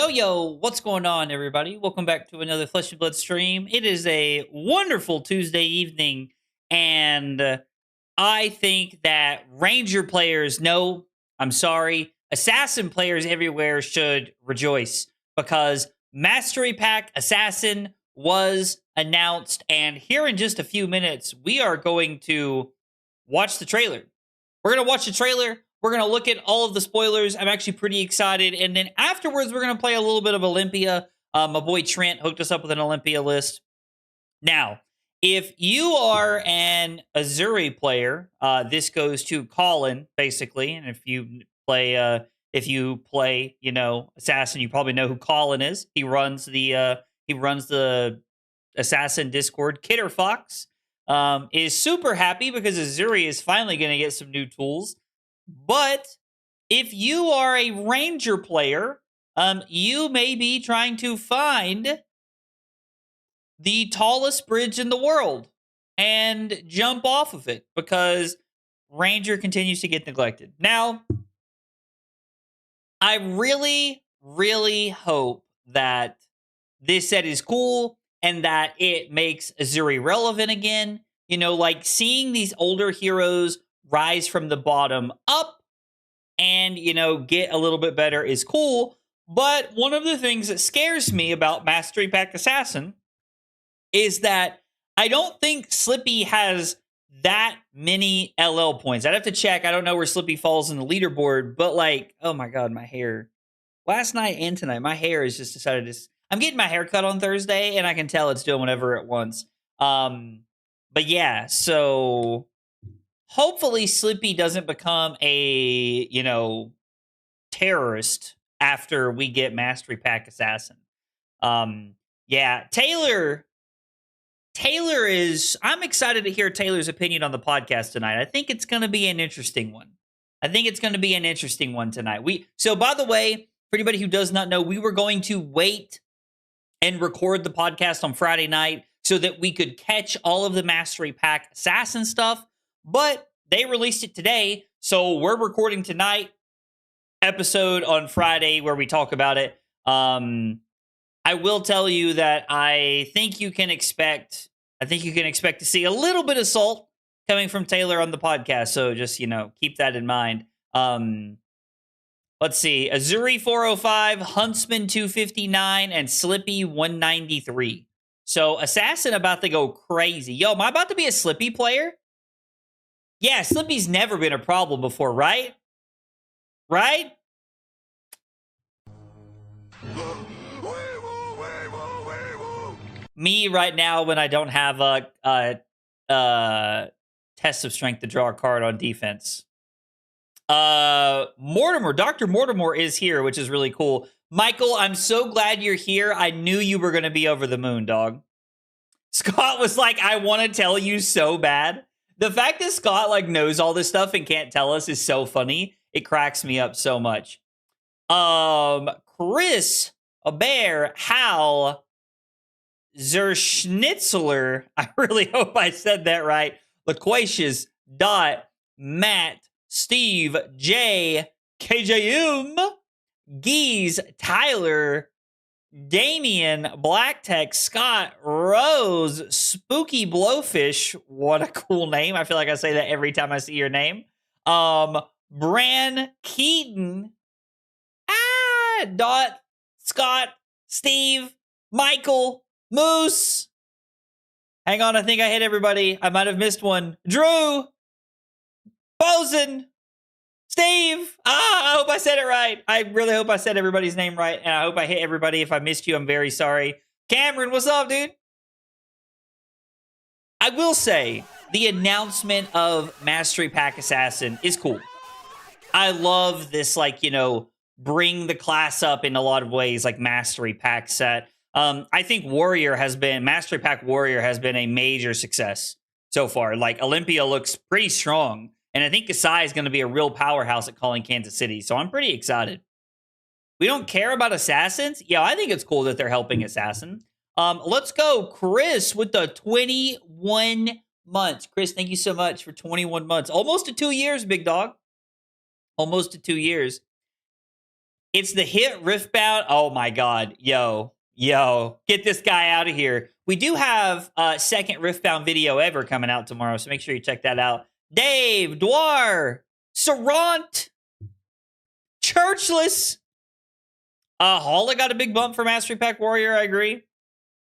Yo, what's going on, everybody? Welcome back to another Flesh and Blood stream. It is a wonderful Tuesday evening, and I think that Ranger players, no, I'm sorry, Assassin players everywhere should rejoice because Mastery Pack Assassin was announced, and here in just a few minutes, we are going to watch the trailer. We're going to watch the trailer. We're going to look at all of the spoilers. I'm actually pretty excited. And then afterwards, we're going to play a little bit of Olympia. My boy Trent hooked us up with an Olympia list. Now, if you are an Azuri player, this goes to Colin, basically. And if you play, Assassin, you probably know who Colin is. He runs the Assassin Discord. Kidder Fox is super happy because Azuri is finally going to get some new tools. But if you are a Ranger player, you may be trying to find the tallest bridge in the world and jump off of it because Ranger continues to get neglected. Now, I really, really hope that this set is cool and that it makes Azuri relevant again. You know, like seeing these older heroes rise from the bottom up and, get a little bit better is cool. But one of the things that scares me about Mastery Pack Assassin is that I don't think Slippy has that many LL points. I'd have to check. I don't know where Slippy falls in the leaderboard, but oh my God, my hair. Last night and tonight, my hair has just decided to... I'm getting my hair cut on Thursday, and I can tell it's doing whatever it wants. But yeah, so... hopefully Slippy doesn't become a, terrorist after we get Mastery Pack Assassin. Yeah, Taylor is... I'm excited to hear Taylor's opinion on the podcast tonight. I think it's going to be an interesting one. Tonight. So, by the way, for anybody who does not know, we were going to wait and record the podcast on Friday night so that we could catch all of the Mastery Pack Assassin stuff. But they released it today, so we're recording tonight, episode on Friday where we talk about it. I will tell you that I think you can expect to see a little bit of salt coming from Taylor on the podcast. So just, keep that in mind. Let's see. Azuri 405, Huntsman 259, and Slippy 193. So Assassin about to go crazy. Yo, am I about to be a Slippy player? Yeah, Slippy's never been a problem before, right? Right? Me right now when I don't have a test of strength to draw a card on defense. Dr. Mortimer is here, which is really cool. Michael, I'm so glad you're here. I knew you were going to be over the moon, dog. Scott was like, I want to tell you so bad. The fact that Scott knows all this stuff and can't tell us is so funny. It cracks me up so much. Chris, a bear, Hal, Zerschnitzler. I really hope I said that right. Loquacious, Dot, Matt, Steve, J, KJM, Geese, Tyler, Damien, Black Tech, Scott, Rose, Spooky Blowfish. What a cool name. I feel like I say that every time I see your name. Bran, Keaton, Dot, Scott, Steve, Michael, Moose. Hang on, I think I hit everybody. I might have missed one. Drew, Bosun, Steve. I hope I said it right. I really hope I said everybody's name right, and I hope I hit everybody. If I missed you, I'm very sorry. Cameron, what's up, dude? I will say, the announcement of Mastery Pack Assassin is cool. I love this, bring the class up in a lot of ways, like Mastery Pack set. I think Mastery Pack Warrior has been a major success so far. Like Olympia looks pretty strong, and I think Kasai is going to be a real powerhouse at calling Kansas City. So I'm pretty excited. We don't care about assassins. Yeah, I think it's cool that they're helping assassin. Let's go, Chris, with the 21 months. Chris, thank you so much for 21 months. Almost to 2 years, big dog. Almost to 2 years. It's the hit Riftbound. Oh my God. Yo, get this guy out of here. We do have a second Riftbound video ever coming out tomorrow, so make sure you check that out. Dave, Dwar, Sarant, Churchless. Holla got a big bump for Mastery Pack Warrior, I agree.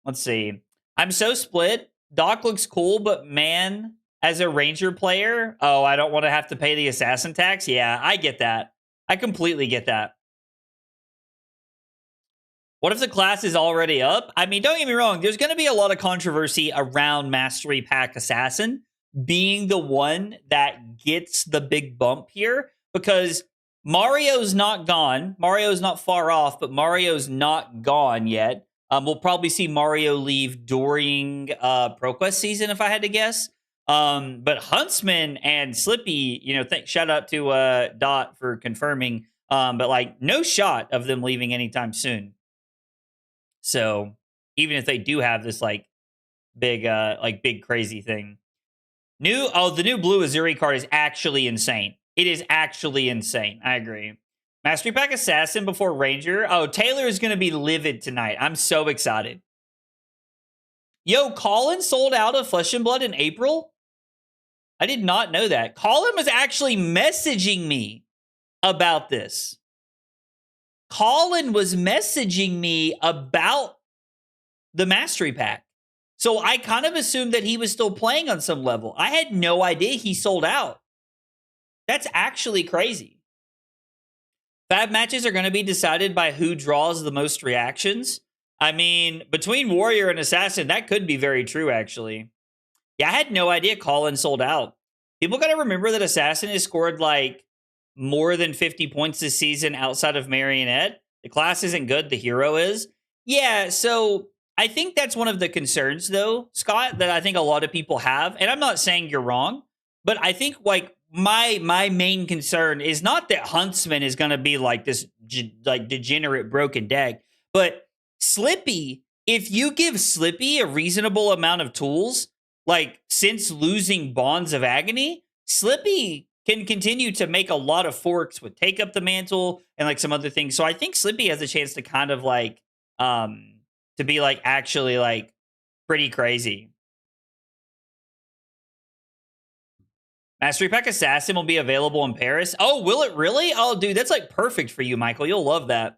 Let's see. I'm so split. Doc looks cool, but man, as a Ranger player, I don't want to have to pay the assassin tax. Yeah, I get that. I completely get that. What if the class is already up? I mean, don't get me wrong. There's going to be a lot of controversy around Mastery Pack Assassin being the one that gets the big bump here because Mario's not gone. Mario's not far off, but Mario's not gone yet. We'll probably see Mario leave during ProQuest season, if I had to guess. But Huntsman and Slippy, shout out to Dot for confirming. But like, no shot of them leaving anytime soon. So even if they do have this like big crazy thing, the new blue Azuri card is actually insane. It is actually insane. I agree. Mastery Pack Assassin before Ranger. Oh, Taylor is going to be livid tonight. I'm so excited. Yo, Colin sold out of Flesh and Blood in April? I did not know that. Colin was actually messaging me about this. Colin was messaging me about the Mastery Pack. So I kind of assumed that he was still playing on some level. I had no idea he sold out. That's actually crazy. Fab matches are going to be decided by who draws the most reactions. I mean, between Warrior and Assassin, that could be very true, actually. Yeah, I had no idea Colin sold out. People got to remember that Assassin has scored like more than 50 points this season outside of Marionette. The class isn't good. The hero is. Yeah, so I think that's one of the concerns, though, Scott, that I think a lot of people have. And I'm not saying you're wrong, but I think like my main concern is not that Huntsman is going to be like this degenerate broken deck, but Slippy, if you give Slippy a reasonable amount of tools, like since losing Bonds of Agony, Slippy can continue to make a lot of forks with Take Up the Mantle and like some other things. So I think Slippy has a chance to kind of like to be like actually like pretty crazy. Mastery Pack Assassin will be available in Paris. Oh, will it really? Oh, dude, that's like perfect for you, Michael. You'll love that.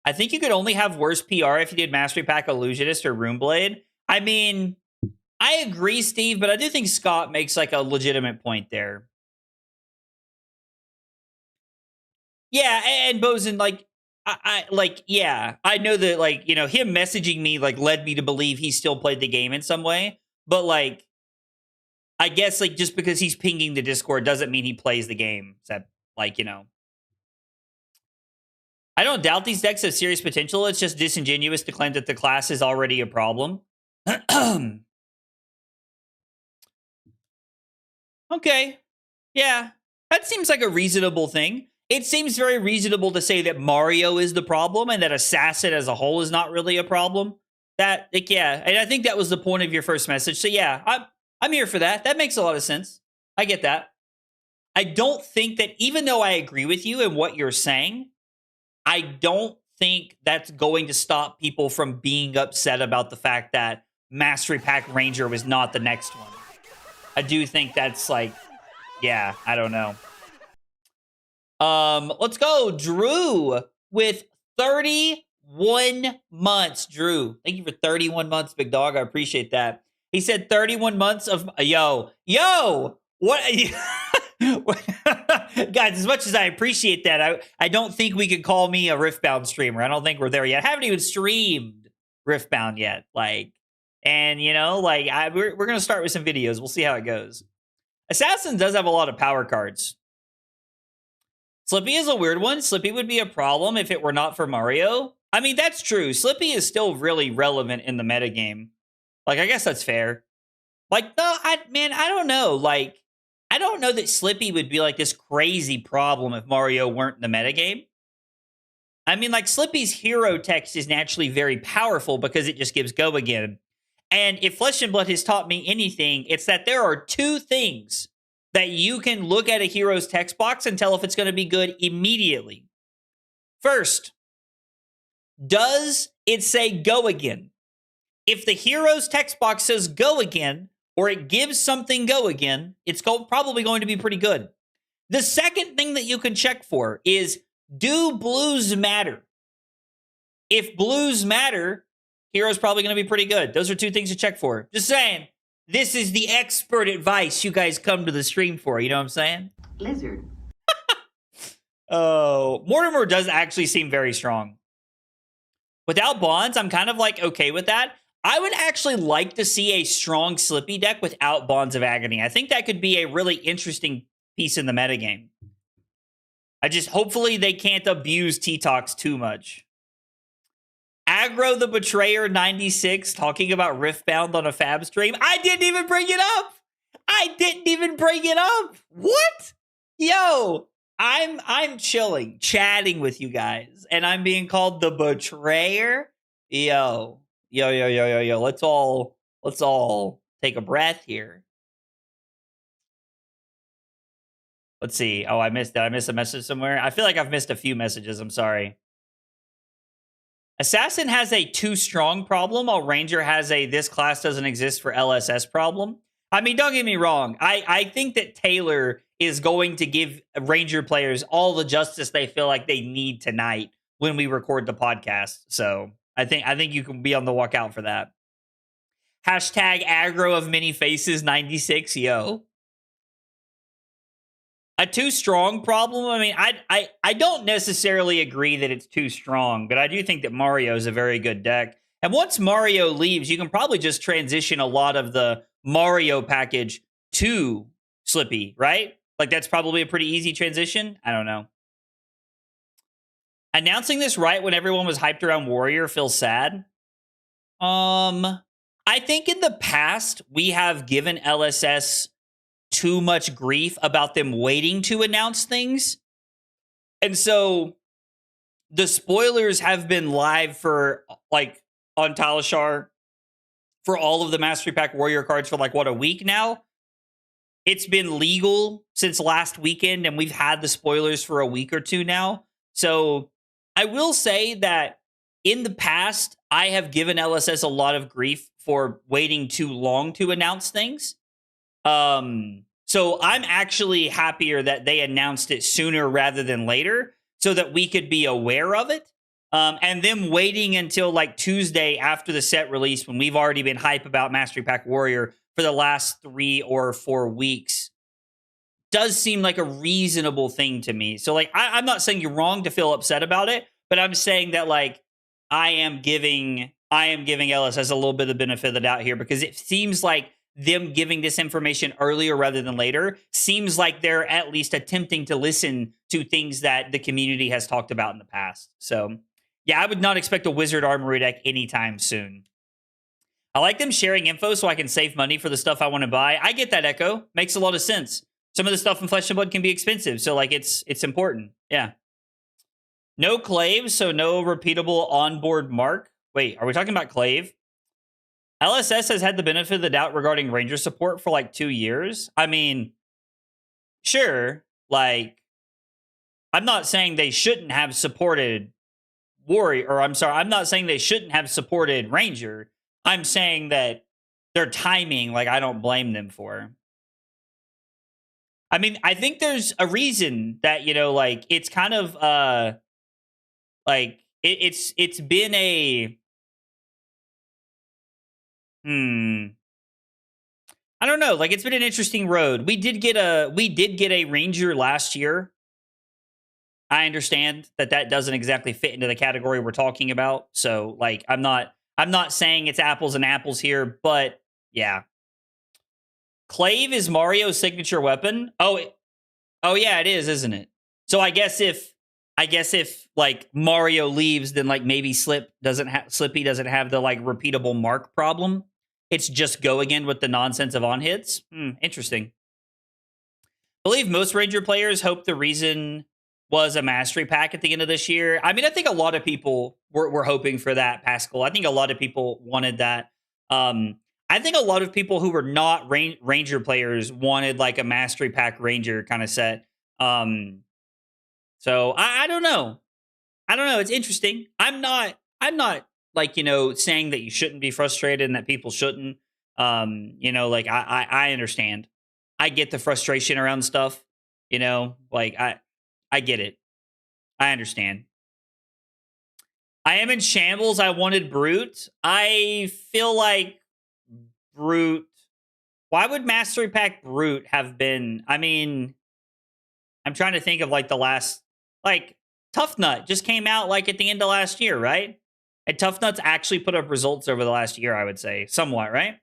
I think you could only have worse PR if you did Mastery Pack Illusionist or Runeblade. I mean, I agree, Steve, but I do think Scott makes like a legitimate point there. Yeah, and Bosun, like, I know that, like, him messaging me, like, led me to believe he still played the game in some way, but, like, I guess, like, just because he's pinging the Discord doesn't mean he plays the game, except, like, I don't doubt these decks have serious potential. It's just disingenuous to claim that the class is already a problem. Okay. Yeah. That seems like a reasonable thing. It seems very reasonable to say that Mario is the problem and that Assassin as a whole is not really a problem. That, like, yeah. And I think that was the point of your first message. So, yeah, I'm here for that. That makes a lot of sense. I get that. I don't think that, even though I agree with you and what you're saying, I don't think that's going to stop people from being upset about the fact that Mastery Pack Ranger was not the next one. I do think that's like, yeah, I don't know. Let's go, Drew, with 31 months. Drew, thank you for 31 months, big dog. I appreciate that. He said 31 months of yo, what? Guys, as much as I appreciate that, I don't think we could call me a Riftbound streamer. I don't think we're there yet. I haven't even streamed Riftbound yet. Like, and we're gonna start with some videos. We'll see how it goes. Assassin does have a lot of power cards. Slippy is a weird one. Slippy would be a problem if it were not for Mario. I mean, that's true. Slippy is still really relevant in the metagame. Like, I guess that's fair. Like, no, I don't know. Like, I don't know that Slippy would be like this crazy problem if Mario weren't in the metagame. I mean, like, Slippy's hero text is naturally very powerful because it just gives go again. And if Flesh and Blood has taught me anything, it's that there are two things that you can look at a hero's text box and tell if it's going to be good immediately. First, does it say go again? If the hero's text box says go again, or it gives something go again, it's probably going to be pretty good. The second thing that you can check for is, do blues matter? If blues matter, hero's probably going to be pretty good. Those are two things to check for. Just saying. This is the expert advice you guys come to the stream for. You know what I'm saying? Lizard. Oh, Mortimer does actually seem very strong. Without Bonds, I'm kind of like okay with that. I would actually like to see a strong Slippy deck without Bonds of Agony. I think that could be a really interesting piece in the metagame. Hopefully they can't abuse T-Tox too much. Aggro the Betrayer 96 talking about Riftbound on a Fab stream. I didn't even bring it up. What? Yo, I'm chilling, chatting with you guys, and I'm being called the Betrayer. Yo. Let's all take a breath here. Let's see. Oh, did I miss a message somewhere? I feel like I've missed a few messages. I'm sorry. Assassin has a too strong problem, while Ranger has a this class doesn't exist for LSS problem. I mean, don't get me wrong. I think that Taylor is going to give Ranger players all the justice they feel like they need tonight when we record the podcast. So I think you can be on the walkout for that. Hashtag aggro of many faces 96. Yo. A too strong problem? I mean, I don't necessarily agree that it's too strong, but I do think that Mario is a very good deck. And once Mario leaves, you can probably just transition a lot of the Mario package to Slippy, right? Like, that's probably a pretty easy transition. I don't know. Announcing this right when everyone was hyped around Warrior feels sad. I think in the past, we have given LSS too much grief about them waiting to announce things. And so the spoilers have been live for, like, on Talishar for all of the Mastery Pack Warrior cards for, like, what, a week now? It's been legal since last weekend, and we've had the spoilers for a week or two now. So I will say that in the past, I have given LSS a lot of grief for waiting too long to announce things. So I'm actually happier that they announced it sooner rather than later so that we could be aware of it. And them waiting until like Tuesday after the set release when we've already been hype about Mastery Pack Warrior for the last 3 or 4 weeks does seem like a reasonable thing to me. So like, I'm not saying you're wrong to feel upset about it, but I'm saying that like, I am giving LSS a little bit of the benefit of the doubt here because it seems like them giving this information earlier rather than later seems like they're at least attempting to listen to things that the community has talked about in the past. So yeah, I would not expect a Wizard Armory deck anytime soon. I like them sharing info so I can save money for the stuff I want to buy. I get that, Echo. Makes a lot of sense. Some of the stuff in Flesh and Blood can be expensive, so like it's important. Yeah. No Clave, so no repeatable onboard mark. Wait, are we talking about Clave? LSS has had the benefit of the doubt regarding Ranger support for like 2 years. I mean, sure, like, I'm not saying they shouldn't have supported Warrior, or I'm not saying they shouldn't have supported Ranger. I'm saying that their timing, like, I don't blame them for. I mean, I think there's a reason that, you know, like, it's kind of, like, it's been a, I don't know. Like, it's been an interesting road. We did get a Ranger last year. I understand that doesn't exactly fit into the category we're talking about. So, like, I'm not saying it's apples and apples here, but yeah. Clave is Mario's signature weapon. Oh yeah, it is, isn't it? So I guess if like Mario leaves, then like maybe Slippy doesn't have the like repeatable mark problem. It's just go again with the nonsense of on hits. Interesting. I believe most Ranger players hope the reason was a mastery pack at the end of this year. I mean, I think a lot of people were hoping for that, Pascal. I think a lot of people wanted that. I think a lot of people who were not Ranger players wanted like a mastery pack Ranger kind of set. So I don't know. I don't know. It's interesting. I'm not like, saying that you shouldn't be frustrated and that people shouldn't. Like I understand. I get the frustration around stuff, like I get it. I understand. I am in shambles. I wanted Brute. I feel like Brute. Why would Mastery Pack Brute have been? I mean, I'm trying to think of like the last, like Tough Nut just came out like at the end of last year, right? And Tough Nuts actually put up results over the last year, I would say, somewhat, right?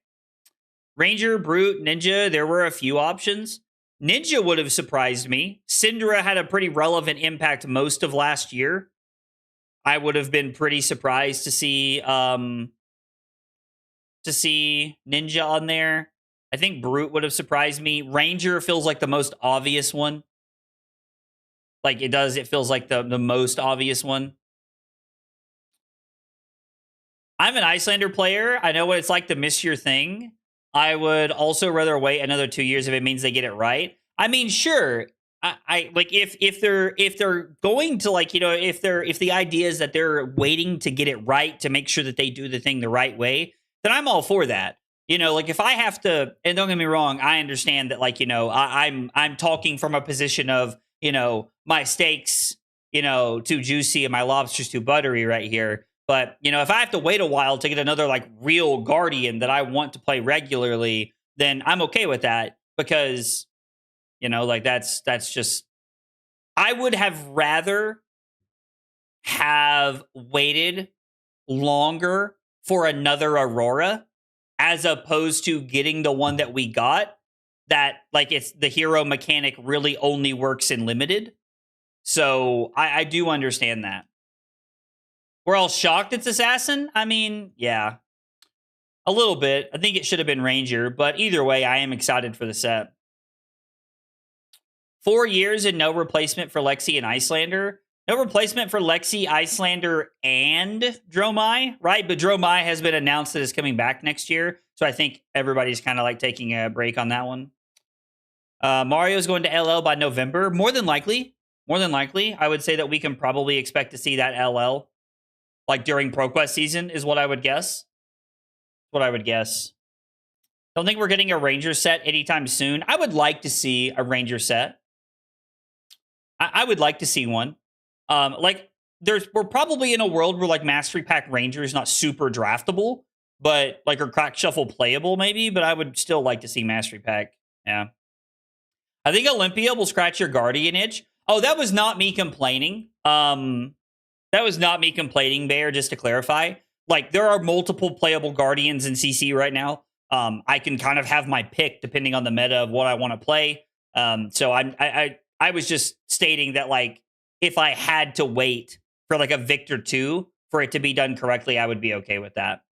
Ranger, Brute, Ninja, there were a few options. Ninja would have surprised me. Syndra had a pretty relevant impact most of last year. I would have been pretty surprised to see Ninja on there. I think Brute would have surprised me. Ranger feels like the most obvious one. Like it feels like the most obvious one. I'm an Icelander player. I know what it's like to miss your thing. I would also rather wait another 2 years if it means they get it right. I mean, sure. I like if they're going to like, if the idea is that they're waiting to get it right to make sure that they do the thing the right way, then I'm all for that. Like if I have to, and don't get me wrong, I understand that like, I'm talking from a position of, my steaks, too juicy and my lobster's too buttery right here. But, if I have to wait a while to get another like real Guardian that I want to play regularly, then I'm okay with that because, like that's just, I would have rather have waited longer for another Aurora as opposed to getting the one that we got that like it's the hero mechanic really only works in limited. So I do understand that. We're all shocked it's Assassin. I mean, yeah, a little bit. I think it should have been Ranger, but either way, I am excited for the set. 4 years and no replacement for Lexi and Icelander. No replacement for Lexi, Icelander, and Dromai, right? But Dromai has been announced that it's coming back next year. So I think everybody's kind of like taking a break on that one. Mario's going to LL by November. More than likely. I would say that we can probably expect to see that LL like during ProQuest season is what I would guess. Don't think we're getting a Ranger set anytime soon. I would like to see a Ranger set. I would like to see one. Like we're probably in a world where like Mastery Pack Ranger is not super draftable, but like or Crack Shuffle playable maybe. But I would still like to see Mastery Pack. Yeah. I think Olympia will scratch your Guardian itch. Oh, that was not me complaining. That was not me complaining, Bear, just to clarify. Like, there are multiple playable Guardians in CC right now. I can kind of have my pick depending on the meta of what I want to play. So I was just stating that, like, if I had to wait for, like, a Victor 2 for it to be done correctly, I would be okay with that.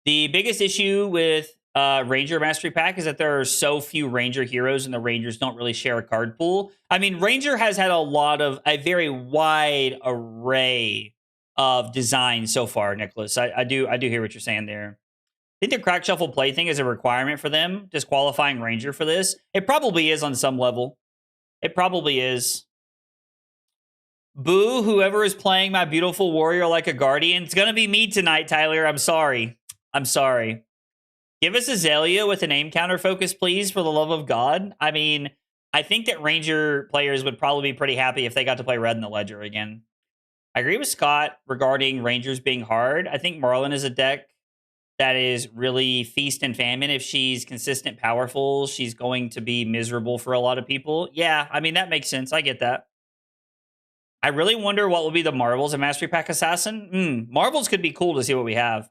The biggest issue with Ranger Mastery Pack is that there are so few Ranger heroes and the Rangers don't really share a card pool. I mean, Ranger has had a very wide array of designs so far, Nicholas. I do hear what you're saying there. I think the Crack Shuffle play thing is a requirement for them, disqualifying Ranger for this. It probably is on some level. It probably is. Boo, whoever is playing my beautiful warrior like a guardian. It's going to be me tonight, Tyler. I'm sorry. Give us Azalea with an aim counter focus, please, for the love of God. I mean, I think that Ranger players would probably be pretty happy if they got to play Red in the Ledger again. I agree with Scott regarding Rangers being hard. I think Marlin is a deck that is really feast and famine. If she's consistent powerful, she's going to be miserable for a lot of people. Yeah, I mean, that makes sense. I get that. I really wonder what will be the Marvels of Mastery Pack Assassin. Marvels could be cool to see what we have.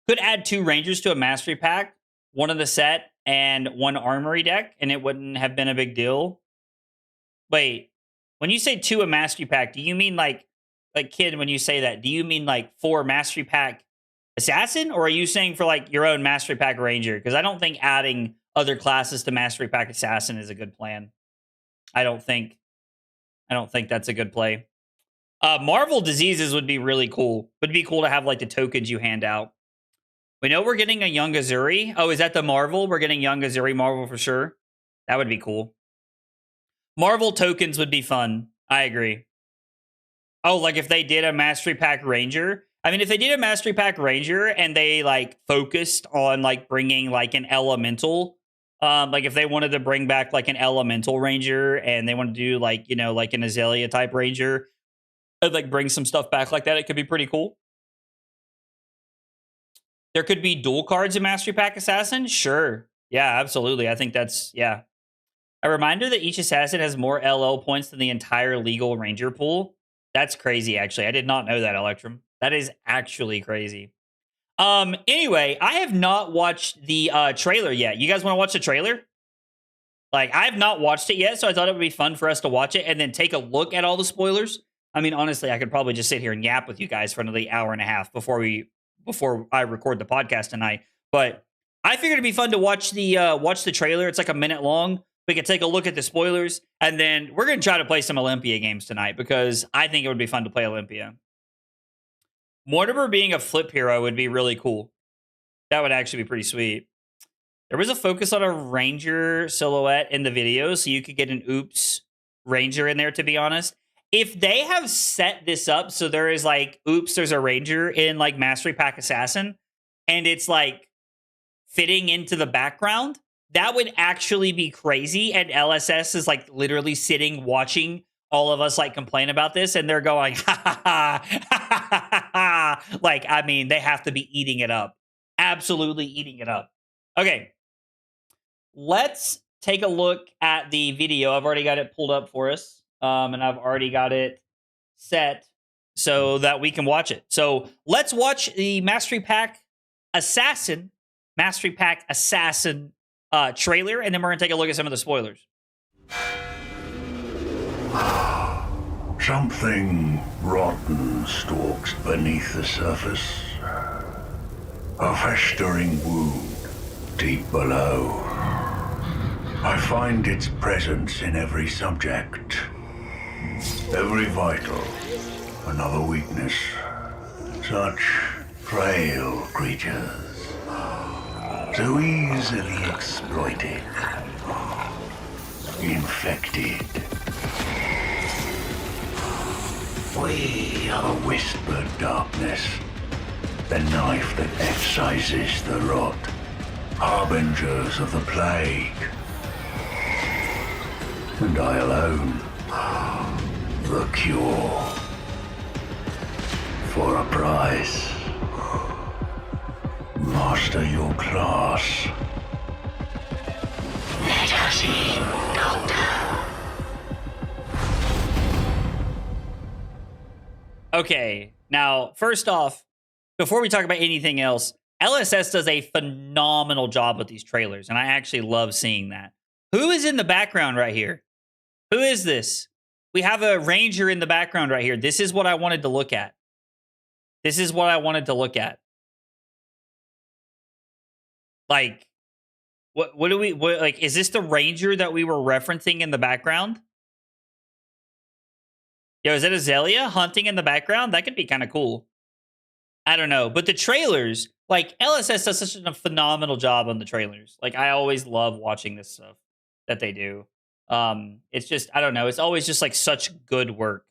Could add 2 Rangers to a Mastery Pack, one in the set and one Armory deck, and it wouldn't have been a big deal. Wait, when you say 2 a mastery pack, do you mean like kid, when you say that, do you mean like 4 mastery pack assassin, or are you saying for like your own mastery pack ranger? Because I don't think adding other classes to mastery pack assassin is a good plan. I don't think that's a good play. Marvel diseases would be really cool. Would be cool to have like the tokens you hand out. We know we're getting a young Azuri. Oh, is that the Marvel? We're getting young Azuri Marvel for sure. That would be cool. Marvel tokens would be fun. I agree. Oh, like if they did a Mastery Pack Ranger. I mean, if they did a Mastery Pack Ranger and they like focused on like bringing like an elemental, like if they wanted to bring back like an elemental ranger and they want to do like, you know, like an Azalea type ranger, like bring some stuff back like that, it could be pretty cool. There could be dual cards in Mastery Pack Assassin. Sure. Yeah, absolutely. I think that's, yeah. A reminder that each assassin has more LL points than the entire legal ranger pool. That's crazy, actually. I did not know that, Electrum. That is actually crazy. Anyway, I have not watched the trailer yet. You guys want to watch the trailer? Like, I have not watched it yet, so I thought it would be fun for us to watch it and then take a look at all the spoilers. I mean, honestly, I could probably just sit here and yap with you guys for another hour and a half before I record the podcast tonight. But I figured it'd be fun to watch the trailer. It's like a minute long. We could take a look at the spoilers, and then we're going to try to play some Olympia games tonight because I think it would be fun to play Olympia. Mortimer being a flip hero would be really cool. That would actually be pretty sweet. There was a focus on a ranger silhouette in the video, so you could get an oops ranger in there, to be honest. If they have set this up so there is like, oops, there's a ranger in like Mastery Pack Assassin, and it's like fitting into the background, that would actually be crazy. And LSS is like literally sitting watching all of us like complain about this, and they're going, ha ha ha, ha ha ha. Like, I mean, they have to be eating it up. Absolutely eating it up. Okay. Let's take a look at the video. I've already got it pulled up for us. And I've already got it set so that we can watch it. So let's watch the Mastery Pack Assassin trailer, and then we're going to take a look at some of the spoilers. Something rotten stalks beneath the surface. A festering wound deep below. I find its presence in every subject. Every vital, another weakness. Such frail creatures. So easily exploited. Infected. We are the whispered darkness. The knife that excises the rot. Harbingers of the plague. And I alone. The cure. For a price. Master your class. Let us in, Doctor. Okay, now, first off, before we talk about anything else, LSS does a phenomenal job with these trailers, and I actually love seeing that. Who is in the background right here? Who is this? We have a ranger in the background right here. This is what I wanted to look at. This is what I wanted to look at. Like, what like, is this the ranger that we were referencing in the background? Yo, is that Azalea hunting in the background? That could be kind of cool. I don't know. But the trailers, like, LSS does such a phenomenal job on the trailers. Like, I always love watching this stuff that they do. It's just, I don't know. It's always just like such good work.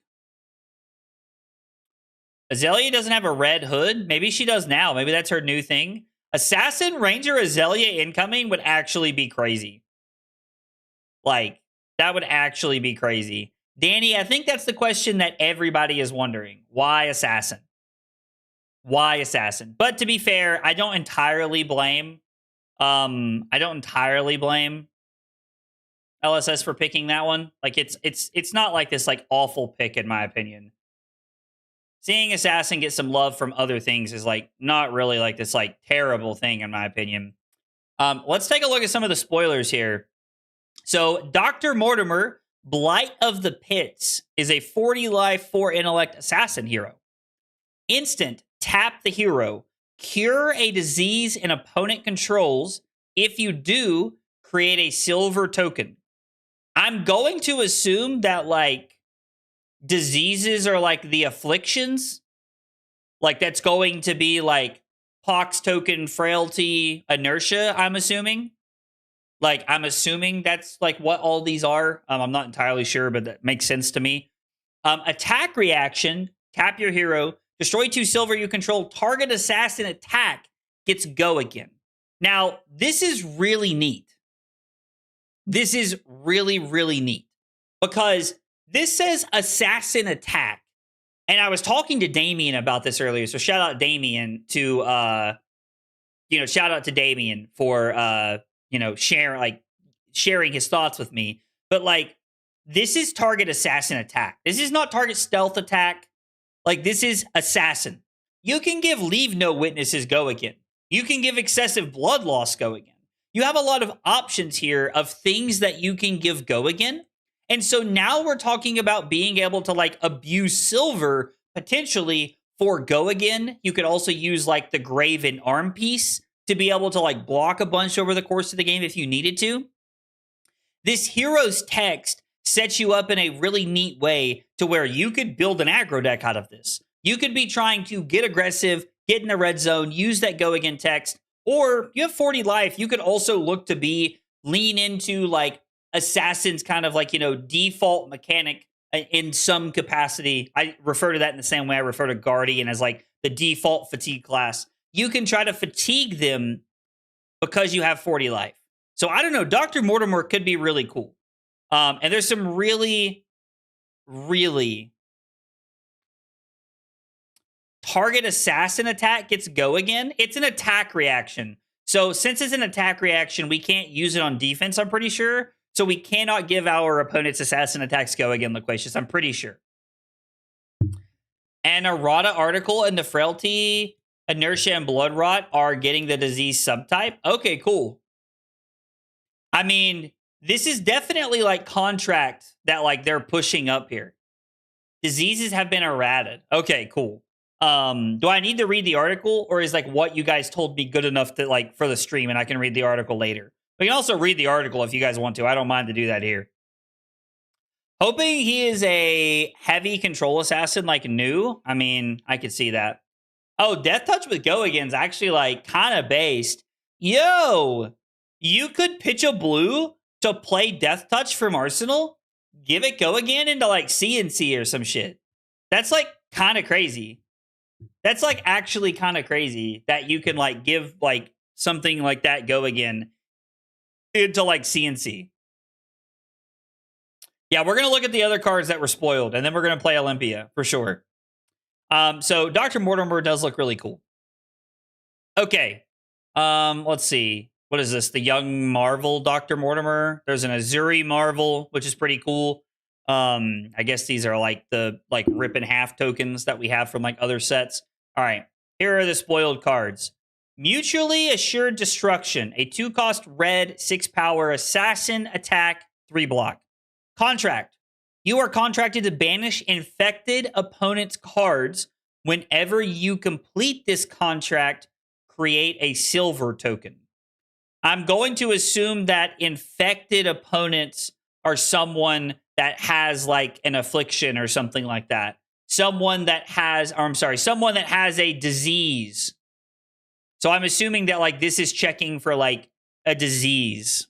Azalea doesn't have a red hood. Maybe she does now. Maybe that's her new thing. Assassin Ranger Azalea incoming would actually be crazy. Like, that would actually be crazy. Danny, I think that's the question that everybody is wondering. Why Assassin? Why Assassin? But to be fair, I don't entirely blame LSS for picking that one. Like, it's not like this like awful pick in my opinion. Seeing Assassin get some love from other things is like not really like this like terrible thing in my opinion. Let's take a look at some of the spoilers here. So Dr. Mortimer Blight of the Pits is a 40 life, 4 intellect assassin hero. Instant, tap the hero. Cure a disease an opponent controls. If you do, create a silver token. I'm going to assume that, like, diseases are like the afflictions. Like, that's going to be like pox token, frailty, inertia, I'm assuming. Like, I'm assuming that's like what all these are. I'm not entirely sure, but that makes sense to me. Attack reaction, tap your hero, destroy 2 silver you control, target assassin attack gets go again. Now, this is really neat. This is really, really neat because this says assassin attack. And I was talking to Damien about this earlier. So shout out Damien to shout out to Damien for sharing his thoughts with me. But like, this is target assassin attack. This is not target stealth attack. Like, this is assassin. You can give leave no witnesses go again. You can give excessive blood loss go again. You have a lot of options here of things that you can give go again. And so now we're talking about being able to like abuse silver potentially for go again. You could also use like the graven arm piece to be able to like block a bunch over the course of the game if you needed to. This hero's text sets you up in a really neat way to where you could build an aggro deck out of this. You could be trying to get aggressive, get in the red zone, use that go again text, or you have 40 life. You could also look to lean into like assassin's kind of like, default mechanic in some capacity. I refer to that in the same way I refer to Guardian as like the default fatigue class. You can try to fatigue them because you have 40 life. So I don't know. Dr. Mortimer could be really cool. And there's some really, really target assassin attack gets go again. It's an attack reaction. So since it's an attack reaction, we can't use it on defense, I'm pretty sure. So we cannot give our opponent's assassin attacks go again, Loquacious. I'm pretty sure. And Errata article and the frailty, inertia, and blood rot are getting the disease subtype. Okay, cool. I mean, this is definitely like contract that like they're pushing up here. Diseases have been errated. Okay, cool. Do I need to read the article, or is like what you guys told me good enough to like for the stream and I can read the article later? We can also read the article if you guys want to. I don't mind to do that here. Hoping he is a heavy control assassin like new. I mean, I could see that. Oh, Death Touch with Go Again is actually like kind of based. Yo, you could pitch a blue to play Death Touch from Arsenal, give it Go Again into like CNC or some shit. That's like kind of crazy. That's like actually kind of crazy that you can like give like something like that Go Again into like CNC. Yeah, we're going to look at the other cards that were spoiled, and then we're going to play Olympia for sure. So Dr. Mortimer does look really cool. Okay. Let's see. What is this? The Young Marvel Dr. Mortimer. There's an Azuri Marvel, which is pretty cool. I guess these are like the like rip in half tokens that we have from like other sets. All right. Here are the spoiled cards. Mutually Assured Destruction, a 2-cost red, 6-power assassin attack, 3 block. Contract. You are contracted to banish infected opponent's cards. Whenever you complete this contract, create a silver token. I'm going to assume that infected opponents are someone that has like an affliction or something like that. Someone that has a disease. So I'm assuming that like this is checking for like a disease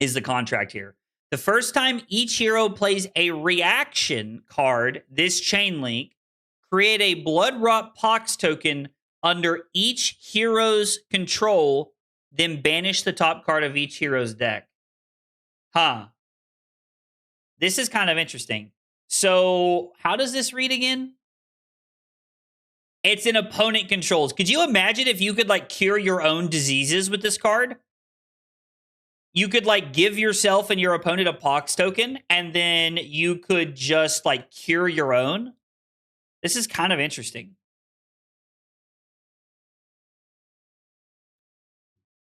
is the contract here. The first time each hero plays a reaction card, this chain link, create a Blood Rot Pox token under each hero's control, then banish the top card of each hero's deck. Huh. This is kind of interesting. So how does this read again? It's an opponent controls. Could you imagine if you could like cure your own diseases with this card? You could like give yourself and your opponent a pox token, and then you could just like cure your own. This is kind of interesting.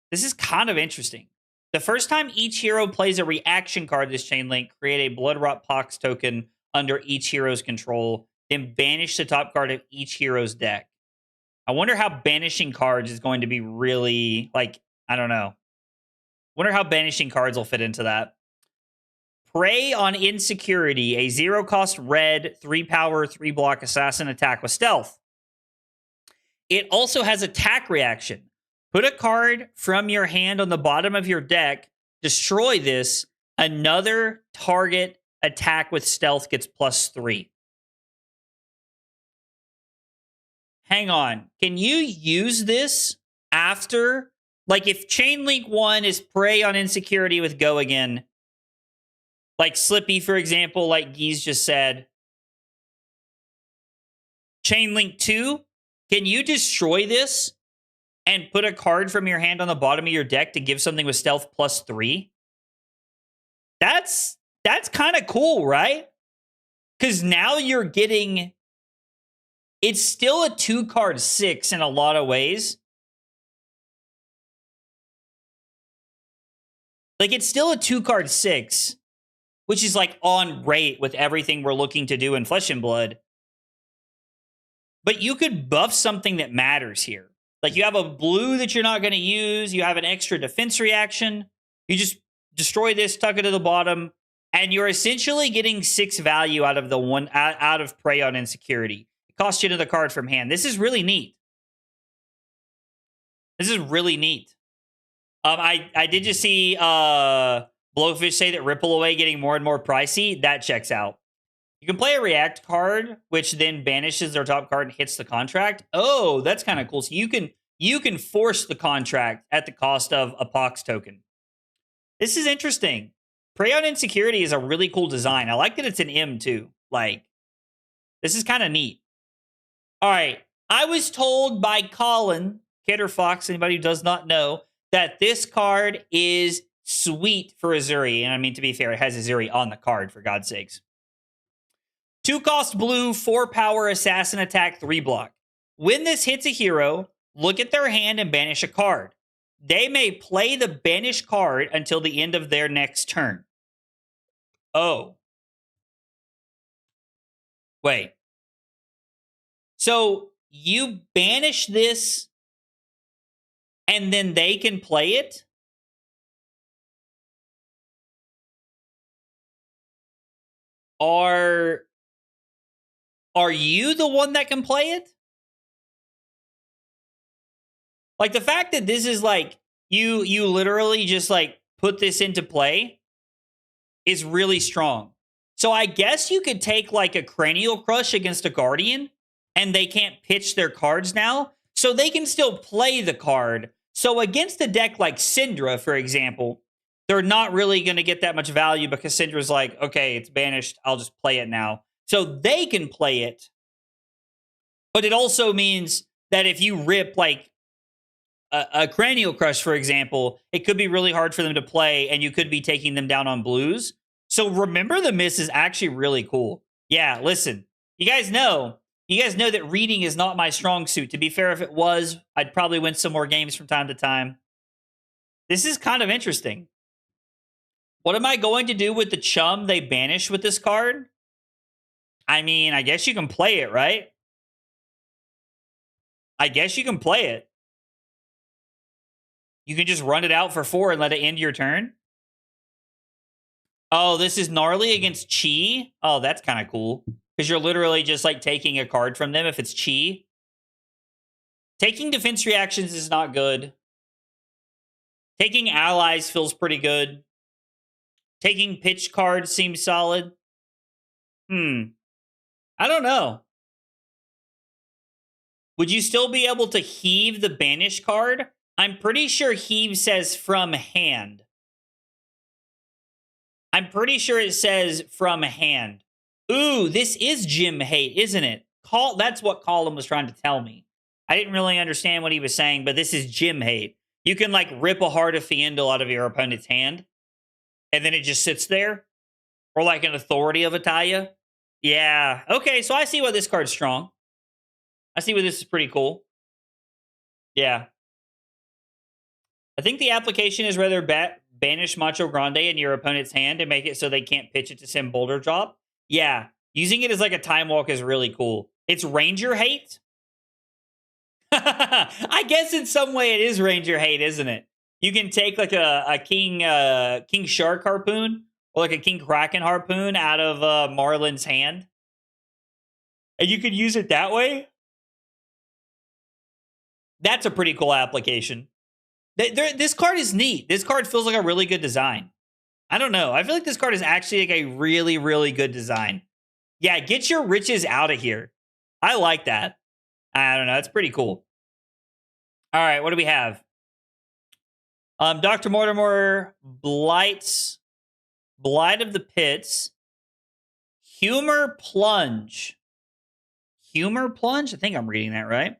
This is kind of interesting. The first time each hero plays a reaction card this chain link, create a Bloodrot Pox token under each hero's control, then banish the top card of each hero's deck. I wonder how banishing cards is going to be really, like, I don't know. Wonder how banishing cards will fit into that. Prey on Insecurity, a 0-cost red, 3-power, 3-block assassin attack with stealth. It also has attack reaction. Put a card from your hand on the bottom of your deck, destroy this, another target attack with stealth gets +3. Hang on. Can you use this after? Like, if Chain Link 1 is Prey on Insecurity with Go Again, like Slippy, for example, like Geese just said, Chain Link 2, can you destroy this and put a card from your hand on the bottom of your deck to give something with stealth +3? That's kind of cool, right? Because now you're getting... It's still a 2-card 6 in a lot of ways. Like, it's still a 2-card 6, which is like on rate with everything we're looking to do in Flesh and Blood. But you could buff something that matters here. Like, you have a blue that you're not going to use. You have an extra defense reaction. You just destroy this, tuck it to the bottom, and you're essentially getting 6 value out of the one out of Prey on Insecurity. It costs you another card from hand. This is really neat. This is really neat. I did just see Blowfish say that Ripple Away getting more and more pricey. That checks out. You can play a React card, which then banishes their top card and hits the contract. Oh, that's kind of cool. So you can force the contract at the cost of a Pox token. This is interesting. Prey on Insecurity is a really cool design. I like that it's an M too. Like, this is kind of neat. All right. I was told by Colin, Kid or Fox, anybody who does not know, that this card is sweet for Azuri. And I mean, to be fair, it has Azuri on the card, for God's sakes. 2-cost blue, 4-power assassin attack, 3-block. When this hits a hero, look at their hand and banish a card. They may play the banished card until the end of their next turn. Oh. Wait. So you banish this and then they can play it? Are you the one that can play it? Like, the fact that this is like, you literally just like put this into play is really strong. So I guess you could take like a Cranial Crush against a Guardian and they can't pitch their cards now. So they can still play the card. So against a deck like Syndra, for example, they're not really going to get that much value because Syndra's like, okay, it's banished. I'll just play it now. So they can play it. But it also means that if you rip like a Cranial Crush, for example, it could be really hard for them to play and you could be taking them down on blues. So Remember the Miss is actually really cool. Yeah, listen, you guys know that reading is not my strong suit. To be fair, if it was, I'd probably win some more games from time to time. This is kind of interesting. What am I going to do with the chum they banish with this card? I mean, I guess you can play it, right? I guess you can play it. You can just run it out for 4 and let it end your turn. Oh, this is gnarly against Chi? Oh, that's kind of cool. Because you're literally just like taking a card from them if it's Chi. Taking defense reactions is not good. Taking allies feels pretty good. Taking pitch cards seems solid. I don't know. Would you still be able to heave the banish card? I'm pretty sure heave says from hand. I'm pretty sure it says from hand. Ooh, this is Jim hate, isn't it? That's what Colin was trying to tell me. I didn't really understand what he was saying, but this is Jim hate. You can like rip a Heart of Fiendel out of your opponent's hand, and then it just sits there. Or like an Authority of Atalia. Yeah. Okay, so I see why this card's strong. I see why this is pretty cool. Yeah. I think the application is rather banish Macho Grande in your opponent's hand and make it so they can't pitch it to send Boulder Drop. Yeah, using it as like a Time Walk is really cool. It's Ranger Hate. I guess in some way it is Ranger Hate, isn't it? You can take like a King Shark harpoon or like a King Kraken harpoon out of Marlin's hand, and you could use it that way. That's a pretty cool application. This card is neat. This card feels like a really good design. I don't know. I feel like this card is actually like a really, really good design. Yeah, get your riches out of here. I like that. I don't know. It's pretty cool. All right, what do we have? Dr. Mortimer, Blight of the Pits, Humor Plunge. Humor Plunge? I think I'm reading that right.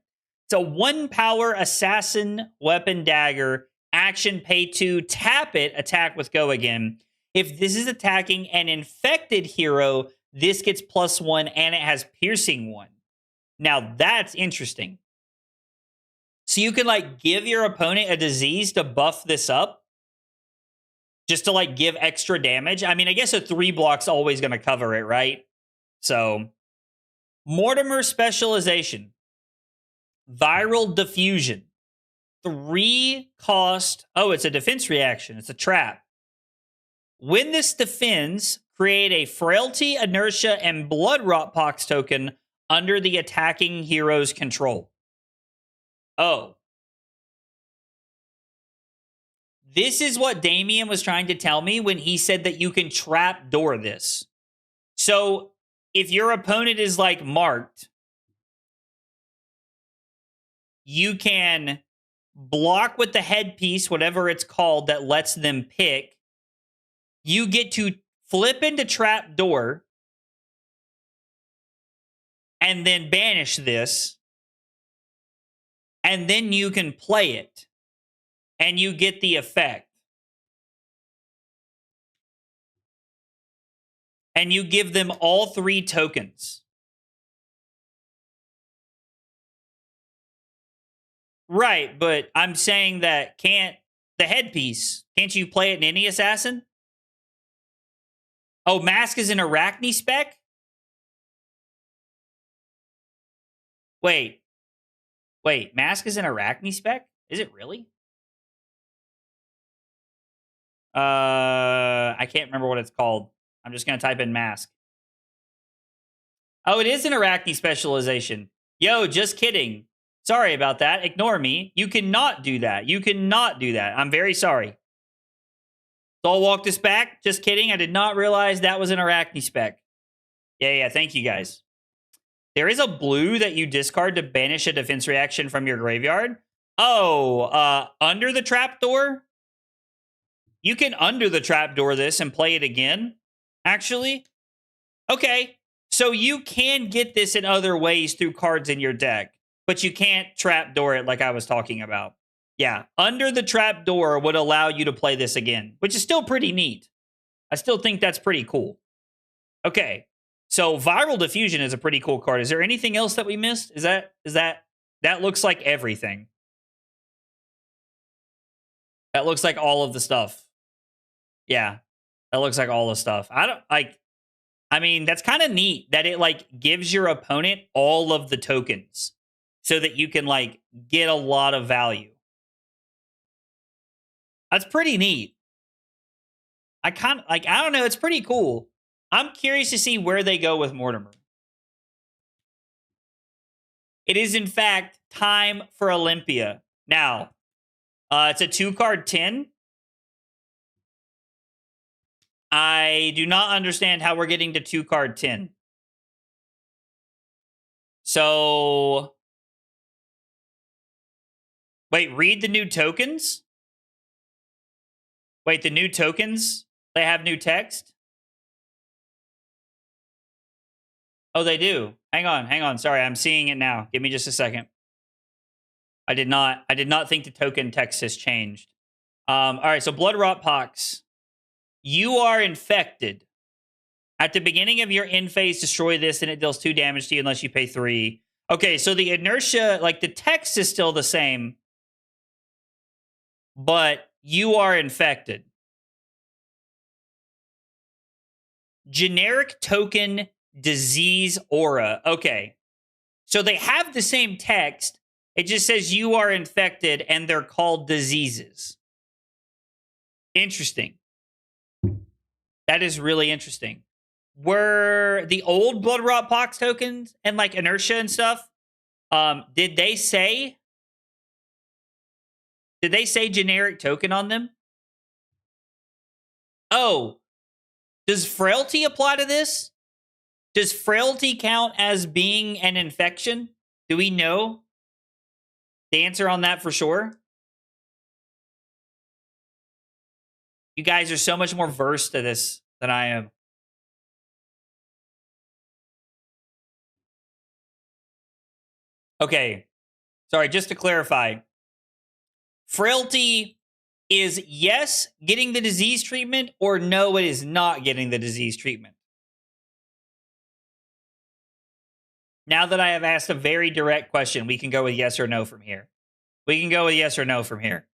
It's a 1-power assassin weapon dagger. Action, pay 2, tap it, attack with go again. If this is attacking an infected hero, this gets +1 and it has piercing 1. Now that's interesting. So you can like give your opponent a disease to buff this up. Just to like give extra damage. I mean, I guess a 3 block's always going to cover it, right? So, Mortimer Specialization. Viral Diffusion. 3 cost. Oh, it's a defense reaction. It's a trap. When this defends, create a Frailty, Inertia, and Blood Rot Pox token under the attacking hero's control. Oh. This is what Damien was trying to tell me when he said that you can trap door this. So, if your opponent is like marked, you can block with the headpiece, whatever it's called, that lets them pick. You get to flip into trap door and then banish this. And then you can play it. And you get the effect. And you give them all 3 tokens. Right, but I'm saying that the headpiece, can't you play it in any assassin? Oh, Mask is an Arachne spec? Wait, Mask is an Arachne spec? Is it really? I can't remember what it's called. I'm just going to type in Mask. Oh, it is an Arachne specialization. Yo, just kidding. Sorry about that. Ignore me. You cannot do that. You cannot do that. I'm very sorry. So I'll walk this back. Just kidding. I did not realize that was an Arachne spec. Yeah. Thank you, guys. There is a blue that you discard to banish a defense reaction from your graveyard. Oh, under the trapdoor? You can under the trapdoor this and play it again, actually. Okay, so you can get this in other ways through cards in your deck, but you can't trapdoor it like I was talking about. Yeah, under the trapdoor would allow you to play this again, which is still pretty neat. I still think that's pretty cool. Okay, so Viral Diffusion is a pretty cool card. Is there anything else that we missed? That looks like everything. That looks like all of the stuff. Yeah, that looks like all the stuff. I mean, that's kind of neat that it like gives your opponent all of the tokens so that you can like get a lot of value. That's pretty neat. I don't know. It's pretty cool. I'm curious to see where they go with Mortimer. It is, in fact, time for Olympia. Now, it's a 2-card 10. I do not understand how we're getting to 2-card 10. So, wait, read the new tokens? Wait, the new tokens? They have new text? Oh, they do. Hang on. Sorry, I'm seeing it now. Give me just a second. I did not think the token text has changed. All right, so Blood Rot Pox. You are infected. At the beginning of your end phase, destroy this, and it deals 2 damage to you unless you pay 3. Okay, so the inertia, like the text is still the same, but you are infected. Generic token disease aura. Okay. So they have the same text. It just says you are infected and they're called diseases. Interesting. That is really interesting. Were the old blood rot pox tokens and like inertia and stuff? Did they say generic token on them? Oh, does frailty apply to this? Does frailty count as being an infection? Do we know the answer on that for sure? You guys are so much more versed to this than I am. Okay. Sorry, just to clarify. Frailty is yes, getting the disease treatment, or no, it is not getting the disease treatment. Now that I have asked a very direct question, we can go with yes or no from here. We can go with yes or no from here.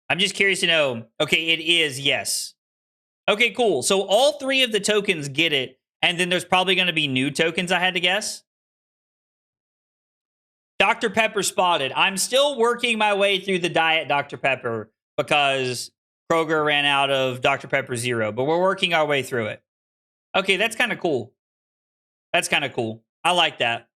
I'm just curious to know. Okay, it is yes. Okay, cool. So all three of the tokens get it, and then there's probably going to be new tokens, I had to guess. Dr. Pepper spotted. I'm still working my way through the diet Dr. Pepper because Kroger ran out of Dr. Pepper Zero, but we're working our way through it. Okay, that's kind of cool. That's kind of cool. I like that.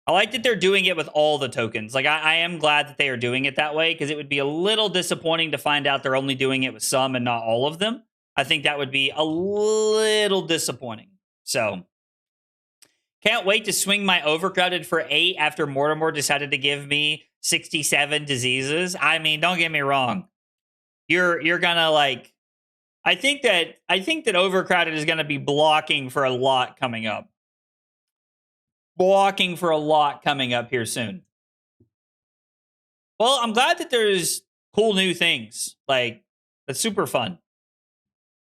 I like that they're doing it with all the tokens. Like, I am glad that they are doing it that way because it would be a little disappointing to find out they're only doing it with some and not all of them. I think that would be a little disappointing. So, can't wait to swing my overcrowded for 8 after Mortimer decided to give me 67 diseases. I mean, don't get me wrong. You're gonna like. I think that overcrowded is gonna be blocking for a lot coming up. Blocking for a lot coming up here soon. Well, I'm glad that there's cool new things. Like, that's super fun.